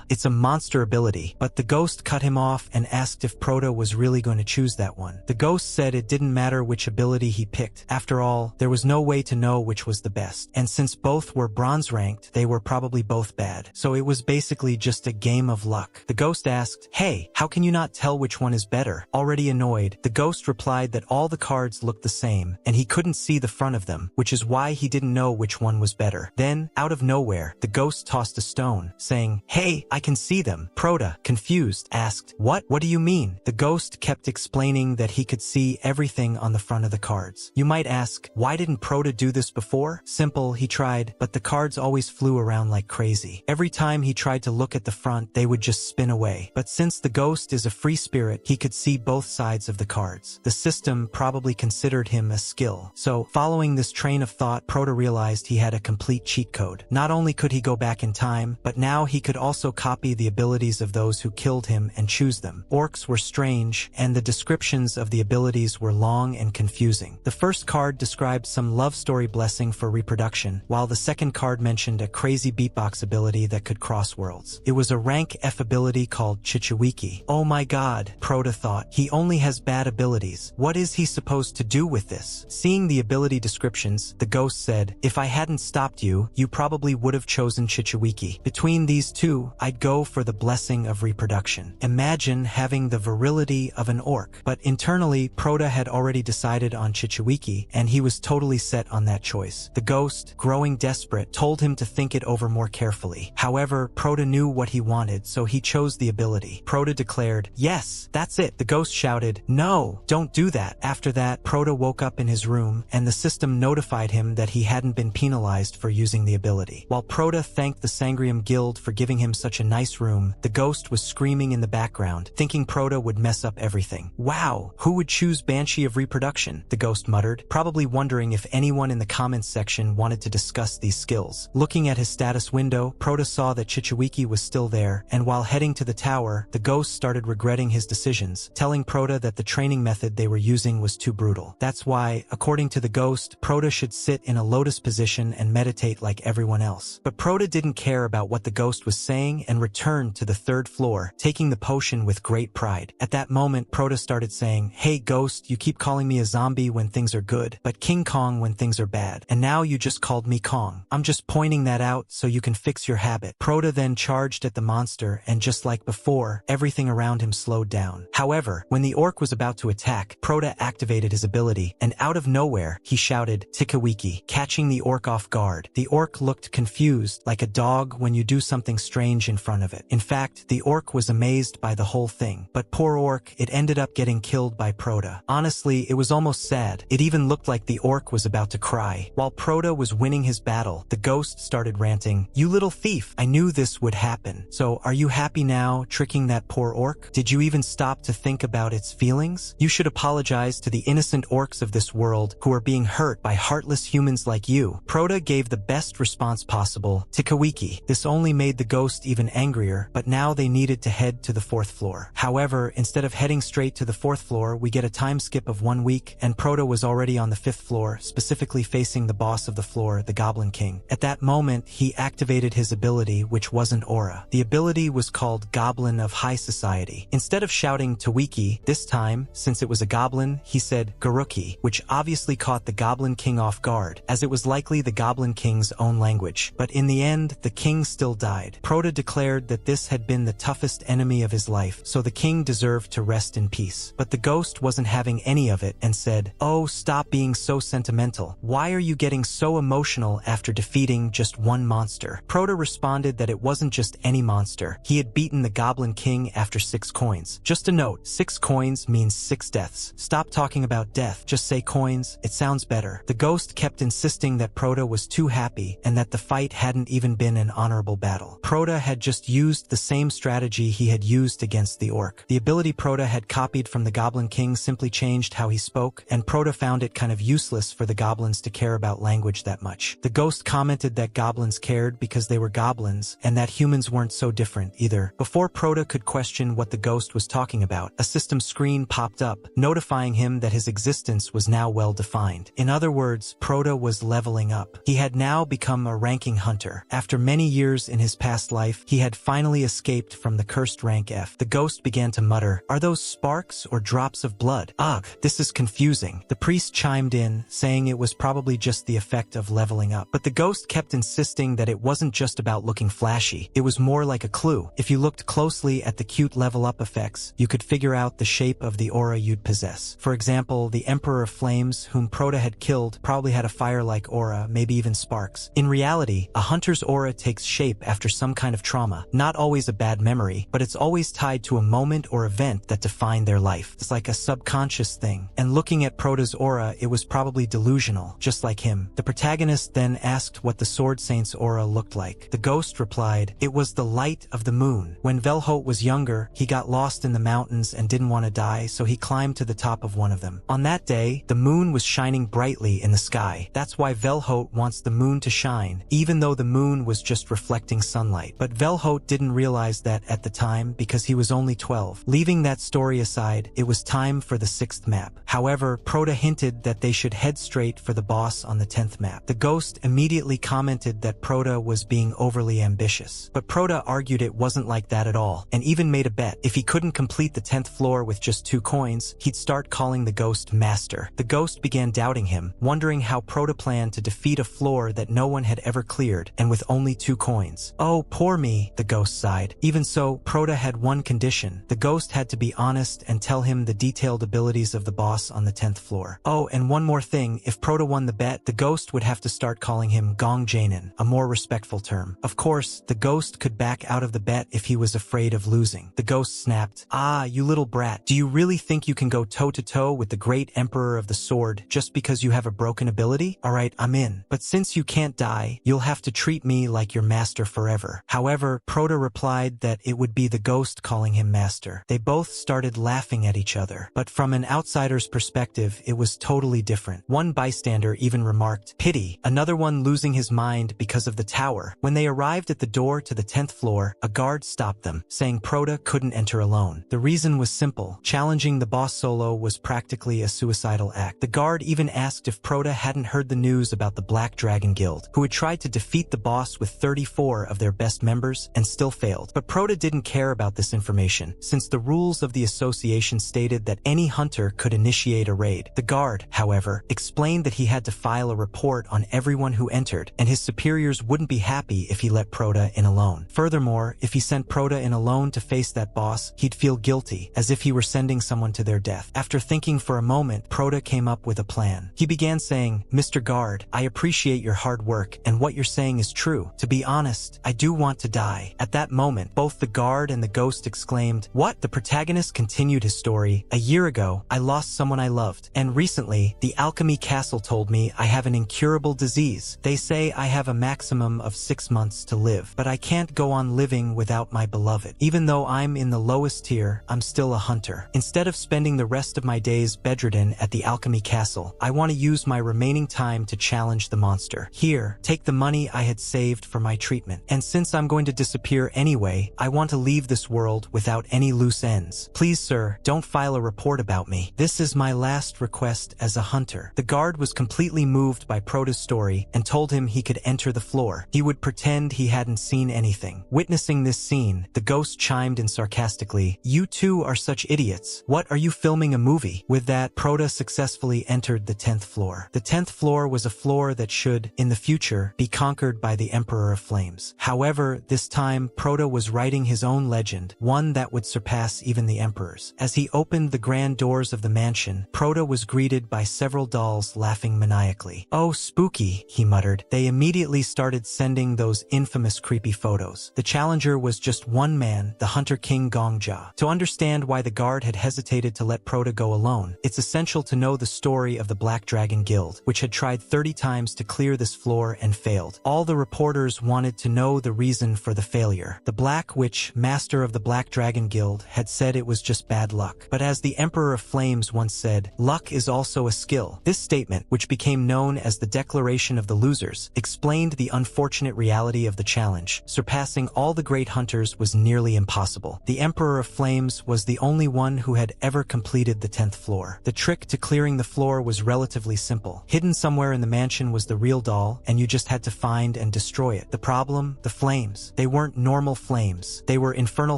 "It's a monster ability." But the ghost cut him off and asked if Prota was really going to choose that one. The ghost said it didn't matter which ability he picked. After all, there was no way to know which was the best. And since both were bronze ranked, they were probably both bad. So it was basically just a game of luck. The ghost asked, "Hey, how can you not tell which one is better?" Already annoyed, the ghost replied that all the cards looked the same, and he couldn't see the front of them, which is why he didn't know which one was better. Then, out of nowhere, the ghost tossed a stone, saying, "Hey, I can see them." Prota, confused, asked, What do you mean?" The ghost kept explaining that he could see everything on the front of the cards. You might ask, why didn't Prota do this before? Simple, he tried, but the cards always flew around like crazy. Every time he tried to look at the front, they would just spin away. But since the ghost is a free spirit, he could see both sides of the cards. The system probably considered him a skill. So, following this train of thought, Prota realized he had a complete cheat code. Not only could he go back in time, but now he could also copy the abilities of those who killed him and choose them. Orcs were strange, and the descriptions of the abilities were long and confusing. The first card described some love story blessing for reproduction, while the second card mentioned a crazy beatbox ability that could cross worlds. It was a rank F ability called Chichiwiki. Oh my god, Prota thought. He only has bad abilities. What is he supposed to do with this? Seeing the ability descriptions, the ghost said, "If I hadn't stopped you, you probably would have chosen Chichiwiki. Between these two, I I'd go for the blessing of reproduction. Imagine having the virility of an orc. But internally, Proda had already decided on Chichiwiki, and he was totally set on that choice. The ghost, growing desperate, told him to think it over more carefully. However, Proda knew what he wanted, so he chose the ability. Proda declared, "Yes, that's it." The ghost shouted, "No, don't do that." After that, Proda woke up in his room, and the system notified him that he hadn't been penalized for using the ability. While Proda thanked the Sangrium Guild for giving him such a nice room, the ghost was screaming in the background, thinking Proda would mess up everything. "Wow, who would choose Banshee of Reproduction?" the ghost muttered, probably wondering if anyone in the comments section wanted to discuss these skills. Looking at his status window, Proda saw that Chichiwiki was still there, and while heading to the tower, the ghost started regretting his decisions, telling Proda that the training method they were using was too brutal. That's why, according to the ghost, Proda should sit in a lotus position and meditate like everyone else. But Proda didn't care about what the ghost was saying and returned to the third floor, taking the potion with great pride. At that moment, Proda started saying, "Hey ghost, you keep calling me a zombie when things are good, but King Kong when things are bad. And now you just called me Kong. I'm just pointing that out so you can fix your habit." Proda then charged at the monster, and just like before, everything around him slowed down. However, when the orc was about to attack, Proda activated his ability, and out of nowhere, he shouted, "Tikawiki," catching the orc off guard. The orc looked confused, like a dog when you do something strange in front of it. In fact, the orc was amazed by the whole thing. But poor orc, it ended up getting killed by Proda. Honestly, it was almost sad. It even looked like the orc was about to cry. While Proda was winning his battle, the ghost started ranting, "You little thief, I knew this would happen. So are you happy now, tricking that poor orc? Did you even stop to think about its feelings? You should apologize to the innocent orcs of this world who are being hurt by heartless humans like you." Proda gave the best response possible, "Tikawiki." This only made the ghost even angrier, but now they needed to head to the fourth floor. However, instead of heading straight to the fourth floor, we get a time skip of 1 week, and Proda was already on the fifth floor, specifically facing the boss of the floor, the Goblin King. At that moment, he activated his ability, which wasn't aura. The ability was called Goblin of High Society. Instead of shouting Tawiki, this time, since it was a goblin, he said Garuki, which obviously caught the Goblin King off guard, as it was likely the Goblin King's own language. But in the end, the king still died. Proda declared that this had been the toughest enemy of his life, so the king deserved to rest in peace. But the ghost wasn't having any of it and said, "Oh, stop being so sentimental. Why are you getting so emotional after defeating just one monster?" Proda responded that it wasn't just any monster. He had beaten the Goblin King after 6 coins. Just a note, 6 coins means 6 deaths. Stop talking about death, just say coins, it sounds better. The ghost kept insisting that Proda was too happy and that the fight hadn't even been an honorable battle. Proda had just used the same strategy he had used against the orc. The ability Proda had copied from the Goblin King simply changed how he spoke, and Proda found it kind of useless for the goblins to care about language that much. The ghost commented that goblins cared because they were goblins, and that humans weren't so different either. Before Proda could question what the ghost was talking about, a system screen popped up, notifying him that his existence was now well defined. In other words, Proda was leveling up. He had now become a ranking hunter. After many years in his past life, he had finally escaped from the cursed rank F. The ghost began to mutter, "Are those sparks or drops of blood? Ugh, this is confusing." The priest chimed in, saying it was probably just the effect of leveling up. But the ghost kept insisting that it wasn't just about looking flashy, it was more like a clue. If you looked closely at the cute level up effects, you could figure out the shape of the aura you'd possess. For example, the Emperor of Flames, whom Proda had killed, probably had a fire-like aura, maybe even sparks. In reality, a hunter's aura takes shape after some kind of trauma. Not always a bad memory, but it's always tied to a moment or event that defined their life. It's like a subconscious thing. And looking at Proda's aura, it was probably delusional, just like him. The protagonist then asked what the Sword Saint's aura looked like. The ghost replied, "It was the light of the moon. When Velhote was younger, he got lost in the mountains and didn't want to die, so he climbed to the top of one of them. On that day, the moon was shining brightly in the sky. That's why Velhote wants the moon to shine, even though the moon was just reflecting sunlight. But Velhote didn't realize that at the time because he was only 12. Leaving that story aside, it was time for the 6th map. However, Proda hinted that they should head straight for the boss on the 10th map. The ghost immediately commented that Proda was being overly ambitious. But Proda argued it wasn't like that at all, and even made a bet. If he couldn't complete the 10th floor with just 2 coins, he'd start calling the ghost Master. The ghost began doubting him, wondering how Proda planned to defeat a floor that no one had ever cleared, and with only 2 coins. "Oh, poor me, me, the ghost sighed. Even so, Proda had one condition. The ghost had to be honest and tell him the detailed abilities of the boss on the 10th floor. Oh, and one more thing, if Proda won the bet, the ghost would have to start calling him Gong Janin, a more respectful term. Of course, the ghost could back out of the bet if he was afraid of losing. The ghost snapped, "Ah, you little brat. Do you really think you can go toe-to-toe with the great Emperor of the Sword just because you have a broken ability? Alright, I'm in. But since you can't die, you'll have to treat me like your master forever." However, Proda replied that it would be the ghost calling him master. They both started laughing at each other, but from an outsider's perspective, it was totally different. One bystander even remarked, "Pity," another one losing his mind because of the tower. When they arrived at the door to the 10th floor, a guard stopped them, saying Proda couldn't enter alone. The reason was simple. Challenging the boss solo was practically a suicidal act. The guard even asked if Proda hadn't heard the news about the Black Dragon Guild, who had tried to defeat the boss with 34 of their best members and still failed. But Proda didn't care about this information, since the rules of the association stated that any hunter could initiate a raid. The guard, however, explained that he had to file a report on everyone who entered, and his superiors wouldn't be happy if he let Proda in alone. Furthermore, if he sent Proda in alone to face that boss, he'd feel guilty, as if he were sending someone to their death. After thinking for a moment, Proda came up with a plan. He began saying, "Mr. Guard, I appreciate your hard work, and what you're saying is true. To be honest, I do want to die." At that moment, both the guard and the ghost exclaimed, "What?" The protagonist continued his story. "A year ago, I lost someone I loved, and recently, the Alchemy Castle told me I have an incurable disease. They say I have a maximum of 6 months to live, but I can't go on living without my beloved. Even though I'm in the lowest tier, I'm still a hunter. Instead of spending the rest of my days bedridden at the Alchemy Castle, I want to use my remaining time to challenge the monster. Here, take the money I had saved for my treatment. And since I'm going to disappear anyway, I want to leave this world without any loose ends. Please, sir, don't file a report about me. This is my last request as a hunter." The guard was completely moved by Proda's story and told him he could enter the floor. He would pretend he hadn't seen anything. Witnessing this scene, the ghost chimed in sarcastically, "You two are such idiots. What, are you filming a movie?" With that, Proda successfully entered the 10th floor. The 10th floor was a floor that should, in the future, be conquered by the Emperor of Flames. However, this time, Proda was writing his own legend, one that would surpass even the Emperor's. As he opened the grand doors of the mansion, Proda was greeted by several dolls laughing maniacally. "Oh, spooky," he muttered. They immediately started sending those infamous creepy photos. The challenger was just one man, the Hunter King Gongja. To understand why the guard had hesitated to let Proda go alone, it's essential to know the story of the Black Dragon Guild, which had tried 30 times to clear this floor and failed. All the reporters wanted to know the reason for the failure. The Black Witch, master of the Black Dragon Guild, had said it was just bad luck. But as the Emperor of Flames once said, luck is also a skill. This statement, which became known as the Declaration of the Losers, explained the unfortunate reality of the challenge. Surpassing all the great hunters was nearly impossible. The Emperor of Flames was the only one who had ever completed the 10th floor. The trick to clearing the floor was relatively simple. Hidden somewhere in the mansion was the real doll, and you just had to find and destroy it. The problem? The flames. They weren't normal flames. They were infernal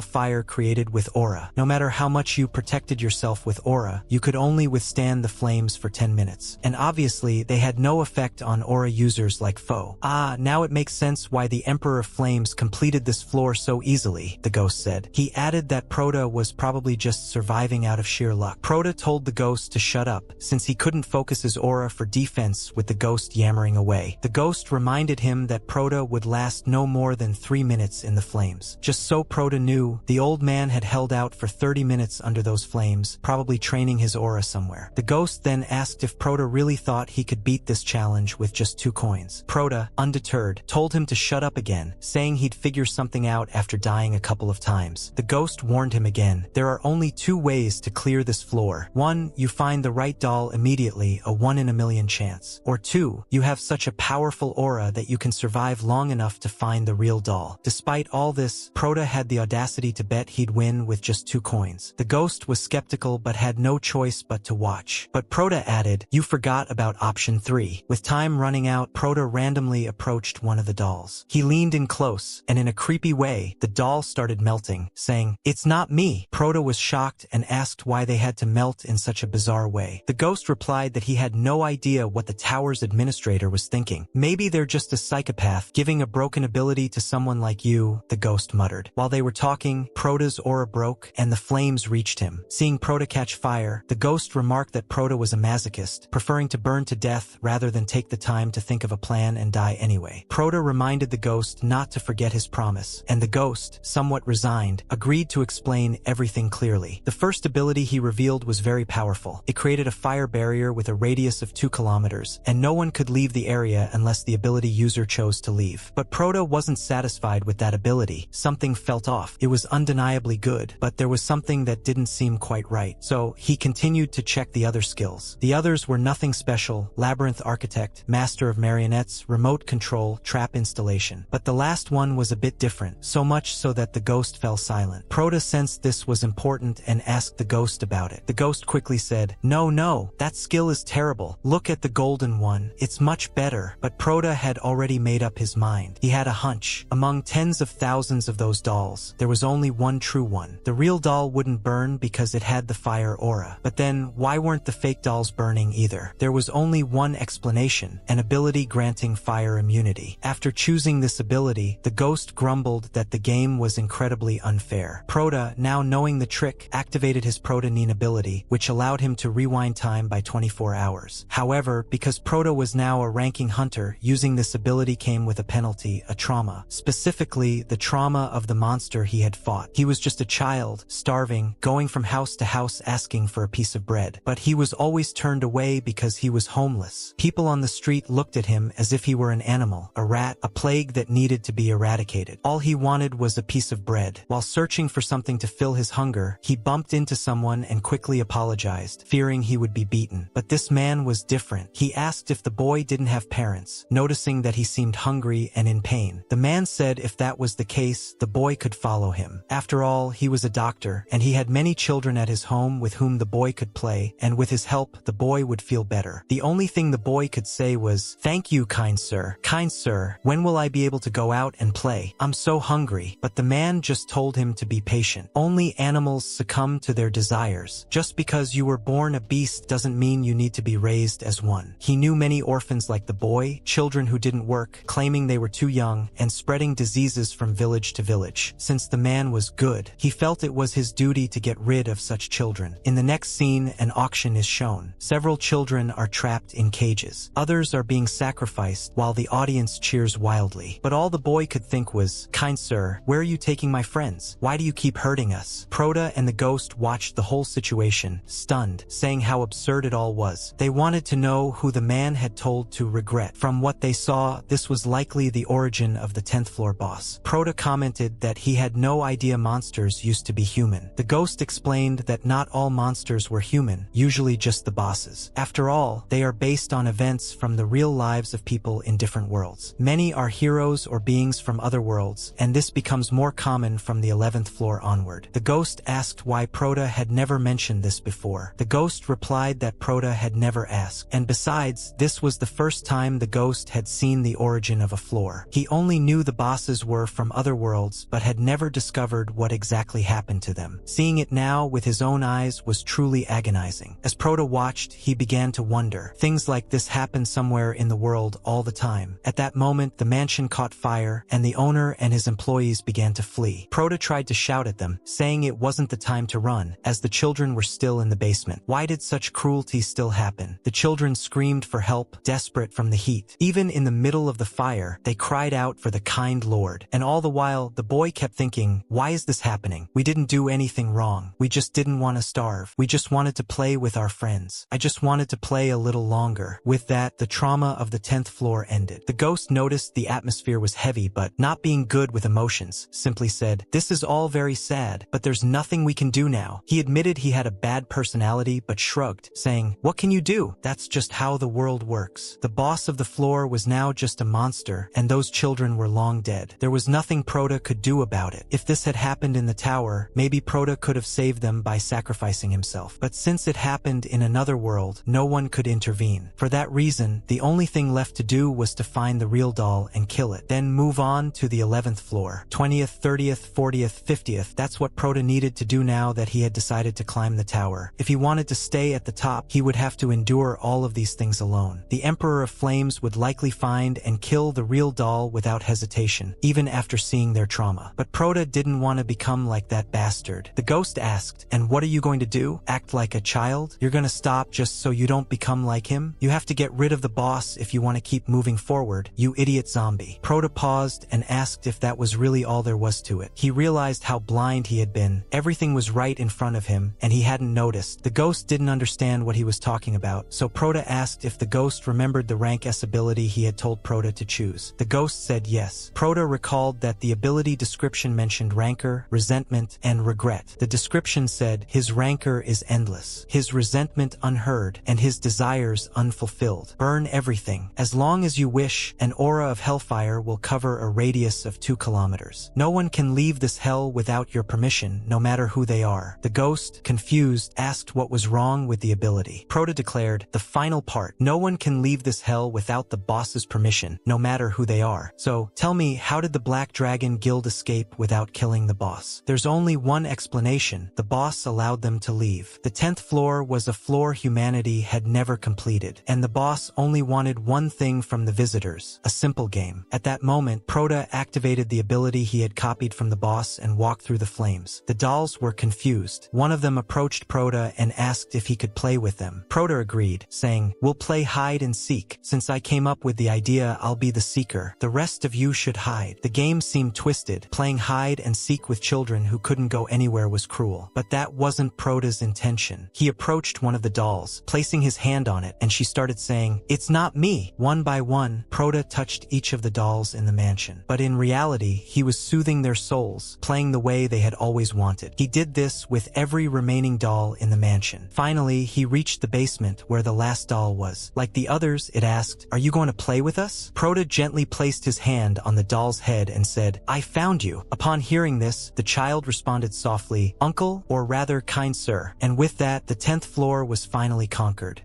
fire created with aura. No matter how much you protected yourself with aura, you could only withstand the flames for 10 minutes. And obviously, they had no effect on aura users like Foe. "Ah, now it makes sense why the Emperor of Flames completed this floor so easily," the ghost said. He added that Proda was probably just surviving out of sheer luck. Proda told the ghost to shut up, since he couldn't focus his aura for defense with the ghost yammering away. The ghost reminded him that Proda would last no more than 3 minutes in the flames. Just so Proda knew, the old man had held out for 30 minutes under those flames, probably training his aura somewhere. The ghost then asked if Proda really thought he could beat this challenge with just 2 coins. Proda, undeterred, told him to shut up again, saying he'd figure something out after dying a couple of times. The ghost warned him again, there are only 2 ways to clear this floor. 1, you find the right doll immediately, a 1 in a million chance. Or 2, you have such a powerful aura that you can survive long enough to find the real doll. Despite all this, Proda had the audacity to bet he'd win with just 2 coins. The ghost was skeptical but had no choice but to watch. But Proda added, "You forgot about option 3. With time running out, Proda randomly approached one of the dolls. He leaned in close, and in a creepy way, the doll started melting, saying, "It's not me." Proda was shocked and asked why they had to melt in such a bizarre way. The ghost replied that he had no idea what the tower's administrator was thinking. Maybe they're just a psychopath, giving a broken ability to someone like like you," the ghost muttered. While they were talking, Prota's aura broke, and the flames reached him. Seeing Prota catch fire, the ghost remarked that Prota was a masochist, preferring to burn to death rather than take the time to think of a plan and die anyway. Prota reminded the ghost not to forget his promise, and the ghost, somewhat resigned, agreed to explain everything clearly. The first ability he revealed was very powerful. It created a fire barrier with a radius of 2 kilometers, and no one could leave the area unless the ability user chose to leave. But Prota wasn't satisfied with that ability. Something felt off. It was undeniably good, but there was something that didn't seem quite right. So he continued to check the other skills. The others were nothing special: Labyrinth Architect, Master of Marionettes, Remote Control, Trap Installation. But the last one was a bit different, so much so that the ghost fell silent. Prota sensed this was important and asked the ghost about it. The ghost quickly said, No, that skill is terrible. Look at the golden one. It's much better." But Prota had already made up his mind. He had a hunch. Among tens of thousands of those dolls, there was only one true one. The real doll wouldn't burn because it had the fire aura. But then, why weren't the fake dolls burning either? There was only one explanation: an ability granting fire immunity. After choosing this ability, the ghost grumbled that the game was incredibly unfair. Prota, now knowing the trick, activated his Protanine ability, which allowed him to rewind time by 24 hours. However, because Prota was now a ranking hunter, using this ability came with a penalty, a trauma. Specifically, the trauma of the monster he had fought. He was just a child, starving, going from house to house asking for a piece of bread. But he was always turned away because he was homeless. People on the street looked at him as if he were an animal, a rat, a plague that needed to be eradicated. All he wanted was a piece of bread. While searching for something to fill his hunger, he bumped into someone and quickly apologized, fearing he would be beaten. But this man was different. He asked if the boy didn't have parents, noticing that he seemed hungry and in pain. The man said if that was the case, the boy could follow him. After all, he was a doctor, and he had many children at his home with whom the boy could play, and with his help, the boy would feel better. The only thing the boy could say was, "Thank you, kind sir. Kind sir, when will I be able to go out and play? I'm so hungry." But the man just told him to be patient. Only animals succumb to their desires. Just because you were born a beast doesn't mean you need to be raised as one. He knew many orphans like the boy, children who didn't work, claiming they were too young, and spreading diseases from village to village. Since the man was good, he felt it was his duty to get rid of such children. In the next scene, an auction is shown. Several children are trapped in cages. Others are being sacrificed while the audience cheers wildly. But all the boy could think was, "Kind sir, where are you taking my friends? Why do you keep hurting us?" Prota and the ghost watched the whole situation, stunned, saying how absurd it all was. They wanted to know who the man had told to regret. From what they saw, this was likely the origin of the 10th floor boss. Prota commented that he had no idea monsters used to be human. The ghost explained that not all monsters were human, usually just the bosses. After all, they are based on events from the real lives of people in different worlds. Many are heroes or beings from other worlds, and this becomes more common from the 11th floor onward. The ghost asked why Prota had never mentioned this before. The ghost replied that Prota had never asked, and besides, this was the first time the ghost had seen the origin of a floor. He only knew the bosses were from other worlds, but had never discovered what exactly happened to them. Seeing it now with his own eyes was truly agonizing. As Prota watched, he began to wonder. Things like this happen somewhere in the world all the time. At that moment, the mansion caught fire, and the owner and his employees began to flee. Prota tried to shout at them, saying it wasn't the time to run, as the children were still in the basement. Why did such cruelty still happen? The children screamed for help, desperate from the heat. Even in the middle of the fire, they cried out for the kind Lord. And all the while, the boy kept thinking, why is this happening? We didn't do anything wrong. We just didn't want to starve. We just wanted to play with our friends. I just wanted to play a little longer. With that, the trauma of the 10th floor ended. The ghost noticed the atmosphere was heavy, but not being good with emotions, simply said, "This is all very sad, but there's nothing we can do now." He admitted he had a bad personality, but shrugged, saying, "What can you do? That's just how the world works." The boss of the floor was now just a monster, and those children were long dead. There was nothing Prota could do about it. If this had happened in the tower, maybe Prota could have saved them by sacrificing himself. But since it happened in another world, no one could intervene. For that reason, the only thing left to do was to find the real doll and kill it. Then move on to the 11th floor. 20th, 30th, 40th, 50th. That's what Prota needed to do now that he had decided to climb the tower. If he wanted to stay at the top, he would have to endure all of these things alone. The Emperor of Flames would likely find and kill the real doll without hesitation, even after seeing their trauma. But Proda didn't want to become like that bastard. The ghost asked, "And what are you going to do? Act like a child? You're gonna stop just so you don't become like him? You have to get rid of the boss if you want to keep moving forward, you idiot zombie." Proda paused and asked if that was really all there was to it. He realized how blind he had been. Everything was right in front of him, and he hadn't noticed. The ghost didn't understand what he was talking about, so Proda asked if the ghost remembered the rank S ability he had told Proda to choose. The ghost said yes. Proda recalled that the ability description mentioned rancor, resentment, and regret. The description said, his rancor is endless, his resentment unheard, and his desires unfulfilled. Burn everything. As long as you wish, an aura of hellfire will cover a radius of 2 kilometers. No one can leave this hell without your permission, no matter who they are. The ghost, confused, asked what was wrong with the ability. Proda declared, the final part. No one can leave this hell without the boss's permission, no matter who they are. So, tell me, how did the Black Dragon Guild escape without killing the boss? There's only one explanation. The boss allowed them to leave. The 10th floor was a floor humanity had never completed, and the boss only wanted one thing from the visitors, a simple game. At that moment, Proda activated the ability he had copied from the boss and walked through the flames. The dolls were confused. One of them approached Proda and asked if he could play with them. Proda agreed, saying, "We'll play hide and seek. Since I came up with the idea, I'll be the seeker. The rest of you should hide." The game seemed twisted. Playing hide and seek with children who couldn't go anywhere was cruel. But that wasn't Proda's intention. He approached one of the dolls, placing his hand on it, and she started saying, "It's not me." One by one, Proda touched each of the dolls in the mansion. But in reality, he was soothing their souls, playing the way they had always wanted. He did this with every remaining doll in the mansion. Finally, he reached the basement where the last doll was. Like the others, it asked, "Are you going to play with us?" Proda gently placed his hand on the doll's head and said, "I found you." Upon hearing this, the child responded softly, "Uncle, or rather kind sir." And with that, the 10th floor was finally conquered.